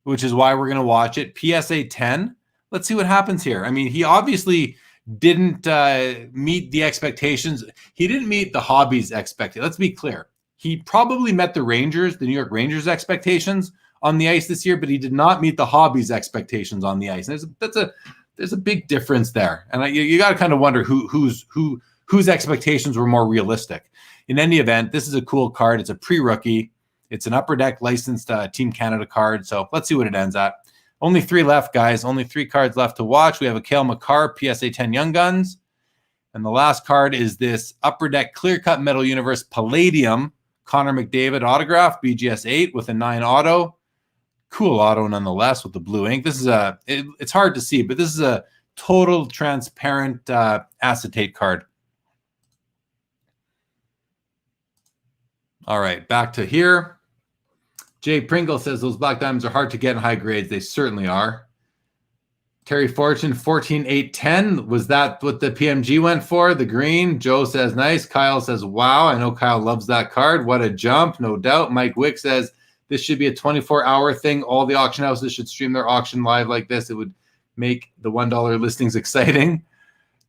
which is why we're going to watch it. PSA 10. Let's see what happens here. I mean, he obviously didn't meet the expectations. He didn't meet the hobby's expectations. Let's be clear. He probably met the New York Rangers expectations on the ice this year, but he did not meet the hobby's expectations on the ice. And there's a big difference there. And you got to kind of wonder whose expectations were more realistic. In any event, this is a cool card. It's a pre-rookie. It's an Upper Deck licensed Team Canada card. So let's see what it ends at. Only 3 left, guys. Only 3 cards left to watch. We have a Cale Makar, PSA 10 Young Guns. And the last card is this Upper Deck Clear Cut Metal Universe Palladium Connor McDavid autograph, BGS 8 with a 9 auto. Cool auto nonetheless with the blue ink. This is it's hard to see, but this is a total transparent acetate card. All right, back to here. Jay Pringle says those black diamonds are hard to get in high grades. They certainly are. Terry Fortune, 14,810. Was that what the PMG went for? The green. Joe says nice. Kyle says wow. I know Kyle loves that card. What a jump, no doubt. Mike Wick says this should be a 24-hour thing. All the auction houses should stream their auction live like this. It would make the $1 listings exciting.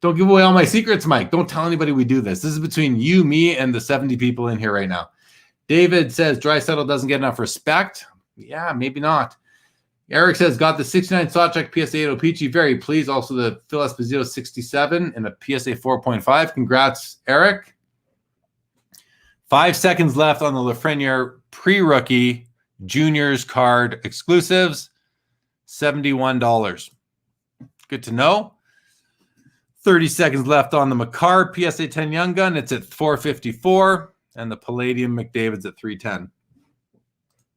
Don't give away all my secrets, Mike. Don't tell anybody we do this. This is between you, me, and the 70 people in here right now. David says Draisaitl doesn't get enough respect. Yeah, maybe not. Eric says, got the 69 Sawcheck PSA 8 Peachy. Very pleased. Also the Phil Esposito 67 and a PSA 4.5. Congrats, Eric. 5 seconds left on the Lafreniere pre-rookie juniors card exclusives. $71. Good to know. 30 seconds left on the Makar PSA 10 Young Gun. It's at $454. And the Palladium McDavid's at $310.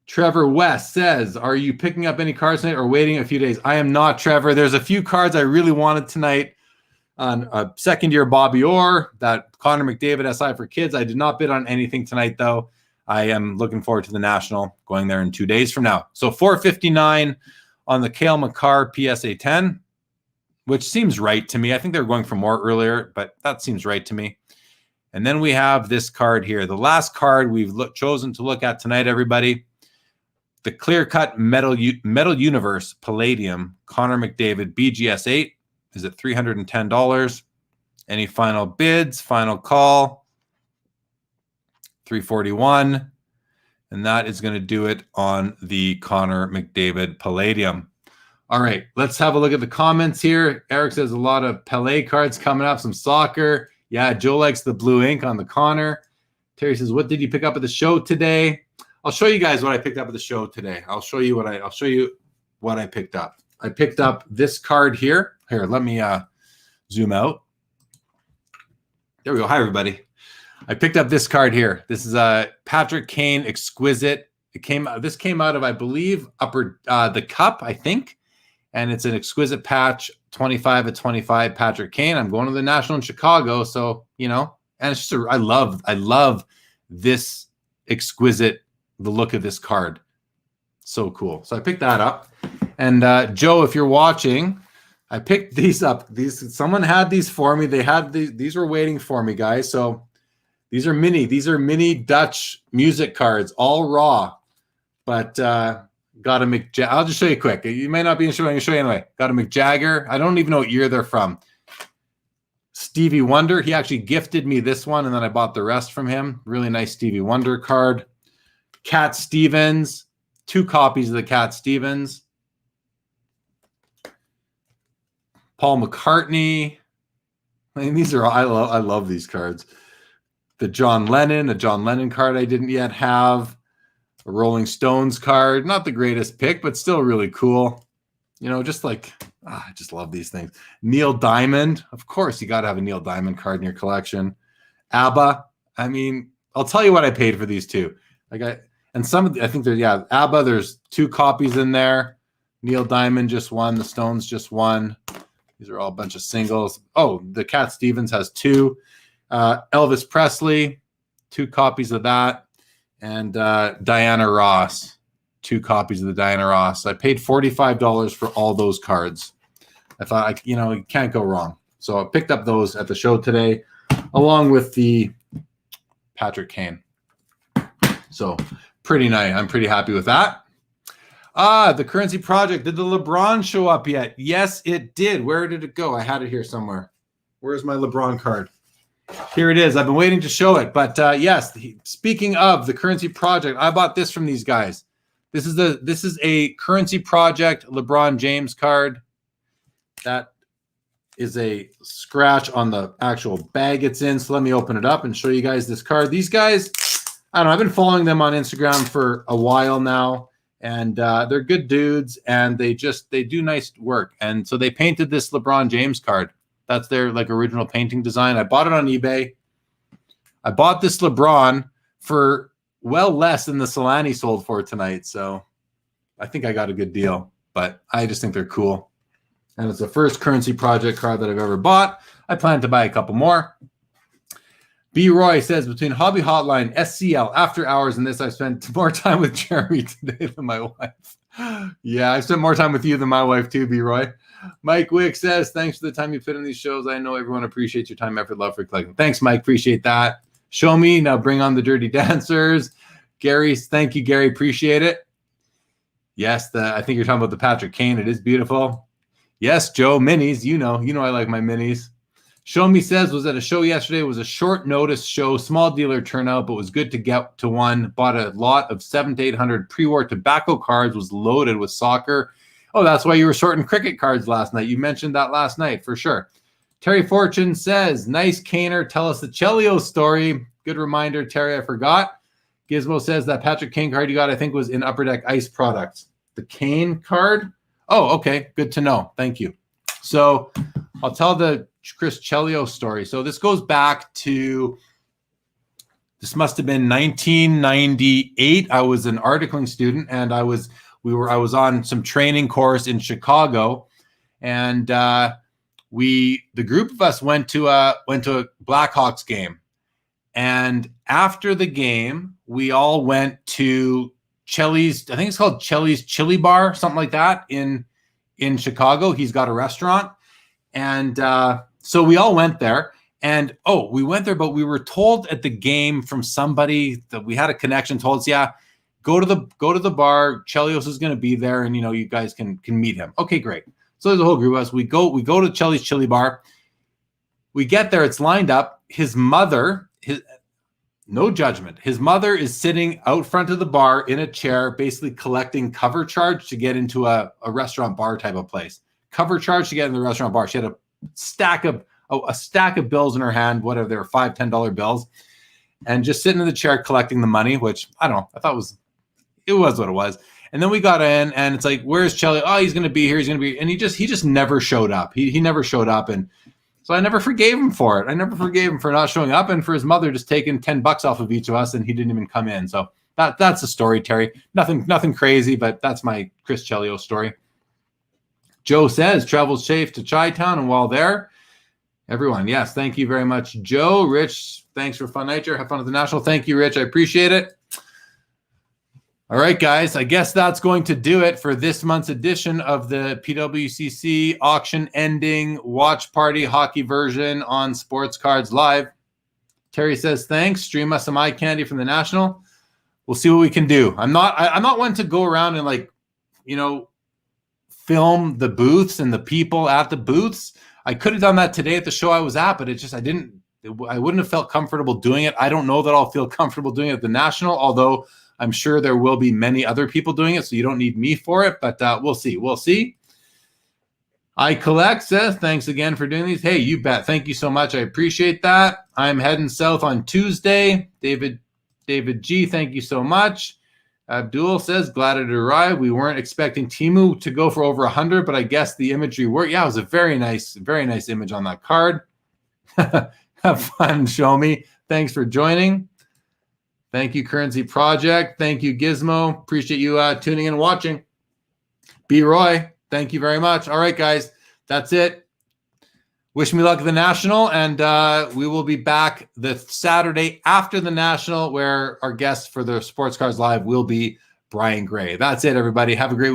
Trevor West says, are you picking up any cards tonight or waiting a few days? I am not, Trevor. There's a few cards I really wanted tonight on a second-year Bobby Orr, that Connor McDavid SI for kids. I did not bid on anything tonight, though. I am looking forward to the National, going there in 2 days from now. So $459 on the Cale Makar PSA 10, which seems right to me. I think they were going for more earlier, but that seems right to me. And then we have this card here. The last card we've chosen to look at tonight, everybody. The clear-cut Metal Universe Palladium Connor McDavid BGS 8 is at $310. Any final bids? Final call. $341. And that is going to do it on the Connor McDavid Palladium. All right, let's have a look at the comments here. Eric says a lot of Pelé cards coming up, some soccer. Yeah, Joe likes the blue ink on the Connor. Terry says, what did you pick up at the show today? I'll show you guys what I picked up at the show today. I'll show you what I picked up. I picked up this card here. Here, let me zoom out. There we go. Hi, everybody. I picked up this card here. This is a Patrick Kane Exquisite. This came out of, I believe, the Cup, I think. And it's an Exquisite patch, 25/25 Patrick Kane. I'm going to the National in Chicago, so and it's just I love this Exquisite. The look of this card, so cool. So I picked that up, and Joe, if you're watching, I picked these up. Someone had these for me. They had these were waiting for me, guys. So these are mini Dutch music cards, all raw, but got a McJagger. I'll just show you quick. You may not be interested, but I can show you anyway. Got a McJagger. I don't even know what year they're from. Stevie Wonder. He actually gifted me this one, and then I bought the rest from him. Really nice Stevie Wonder card. Cat Stevens, 2 copies of the Cat Stevens. Paul McCartney. I mean, these are I love these cards. A John Lennon card I didn't yet have. A Rolling Stones card, not the greatest pick, but still really cool. Just like I just love these things. Neil Diamond, of course, you got to have a Neil Diamond card in your collection. ABBA. I mean, I'll tell you what I paid for these two. I think ABBA, there's 2 copies in there. Neil Diamond just one. The Stones just one. These are all a bunch of singles. Oh, the Cat Stevens has 2. Elvis Presley, 2 copies of that. And Diana Ross, 2 copies of the Diana Ross. I paid $45 for all those cards. I thought, you can't go wrong. So I picked up those at the show today, along with the Patrick Kane. So pretty nice. I'm pretty happy with that. The Currency Project. Did the LeBron show up yet? Yes, it did. Where did it go? I had it here somewhere. Where's my LeBron card? Here it is. I've been waiting to show it. But yes, speaking of the Currency Project, I bought this from these guys. This is a Currency Project LeBron James card. That is a scratch on the actual bag it's in. So let me open it up and show you guys this card. These guys, I don't know, I've been following them on Instagram for a while now, and they're good dudes, and they do nice work. And so they painted this LeBron James card. That's their original painting design. I bought it on eBay. I bought this LeBron for well less than the Solani sold for tonight. So I think I got a good deal, but I just think they're cool. And it's the first Currency Project card that I've ever bought. I plan to buy a couple more. B. Roy says, between Hobby Hotline, SCL, After Hours, and this, I've spent more time with Jeremy today than my wife. Yeah, I spent more time with you than my wife too, B. Roy. Mike Wick says, thanks for the time you put in these shows. I know everyone appreciates your time, effort, love for collecting. Thanks, Mike. Appreciate that. Show me. Now bring on the Dirty Dancers. Gary, thank you, Gary. Appreciate it. Yes, I think you're talking about the Patrick Kane. It is beautiful. Yes, Joe, minis. You know I like my minis. Show Me says, was at a show yesterday. It was a short notice show, small dealer turnout, but was good to get to one. Bought a lot of 700 to 800 pre-war tobacco cards, was loaded with soccer. Oh, that's why you were sorting cricket cards last night. You mentioned that last night for sure. Terry Fortune says, nice Kaner. Tell us the Chelio story. Good reminder, Terry, I forgot. Gizmo says that Patrick Kane card you got, I think, was in Upper Deck Ice products. The Kane card? Oh, okay. Good to know. Thank you. So I'll tell the Chris Chelio story. So this goes back to, this must have been 1998. I was an articling student, and I was on some training course in Chicago, and the group of us went to a Blackhawks game, and after the game, we all went to Chelly's. I think it's called Chelly's Chili Bar, something like that in Chicago. He's got a restaurant, and so we all went there. And we went there, but we were told at the game from somebody that we had a connection. Told us, yeah, go to the bar. Chelios is going to be there, and you guys can meet him. Okay, great. So there's a whole group of us. We go to Chelly's Chili Bar. We get there. It's lined up. His mother, no judgment. His mother is sitting out front of the bar in a chair, basically collecting cover charge to get into a restaurant bar type of place. Cover charge to get in the restaurant bar. She had a stack of bills in her hand, whatever, they were $5, $10 bills, and just sitting in the chair collecting the money, which I don't know. I thought it was what it was. And then we got in, and it's like, where's Chelly? Oh, he's going to be here. He's going to be, and he just never showed up. He never showed up, and so I never forgave him for it. I never forgave him for not showing up, and for his mother just taking $10 off of each of us, and he didn't even come in. So that's the story, Terry. Nothing crazy, but that's my Chris Chelio story. Joe says travels safe to Chi-Town, and while there, everyone, yes, thank you very much, Joe. Rich, thanks for fun night. Have fun at the National. Thank you, Rich. I appreciate it. All right, guys, I guess that's going to do it for this month's edition of the PWCC auction ending watch party hockey version on Sports Cards Live. Terry says, thanks. Stream us some eye candy from the National. We'll see what we can do. I'm not one to go around and film the booths and the people at the booths. I could have done that today at the show I was at, but I wouldn't have felt comfortable doing it. I don't know that I'll feel comfortable doing it at the National, although I'm sure there will be many other people doing it, so you don't need me for it, but we'll see. We'll see. I Collect says, thanks again for doing these. Hey, you bet. Thank you so much. I appreciate that. I'm heading south on Tuesday. David G, thank you so much. Abdul says, glad it arrived. We weren't expecting Timu to go for over 100, but I guess the imagery worked. Yeah, it was a very nice image on that card. Have fun, Show Me. Thanks for joining. Thank you, Currency Project. Thank you, Gizmo. Appreciate you tuning in and watching. B. Roy, thank you very much. All right, guys, that's it. Wish me luck at the National, and we will be back the Saturday after the National, where our guest for the Sports Cards Live will be Brian Gray. That's it, everybody. Have a great week.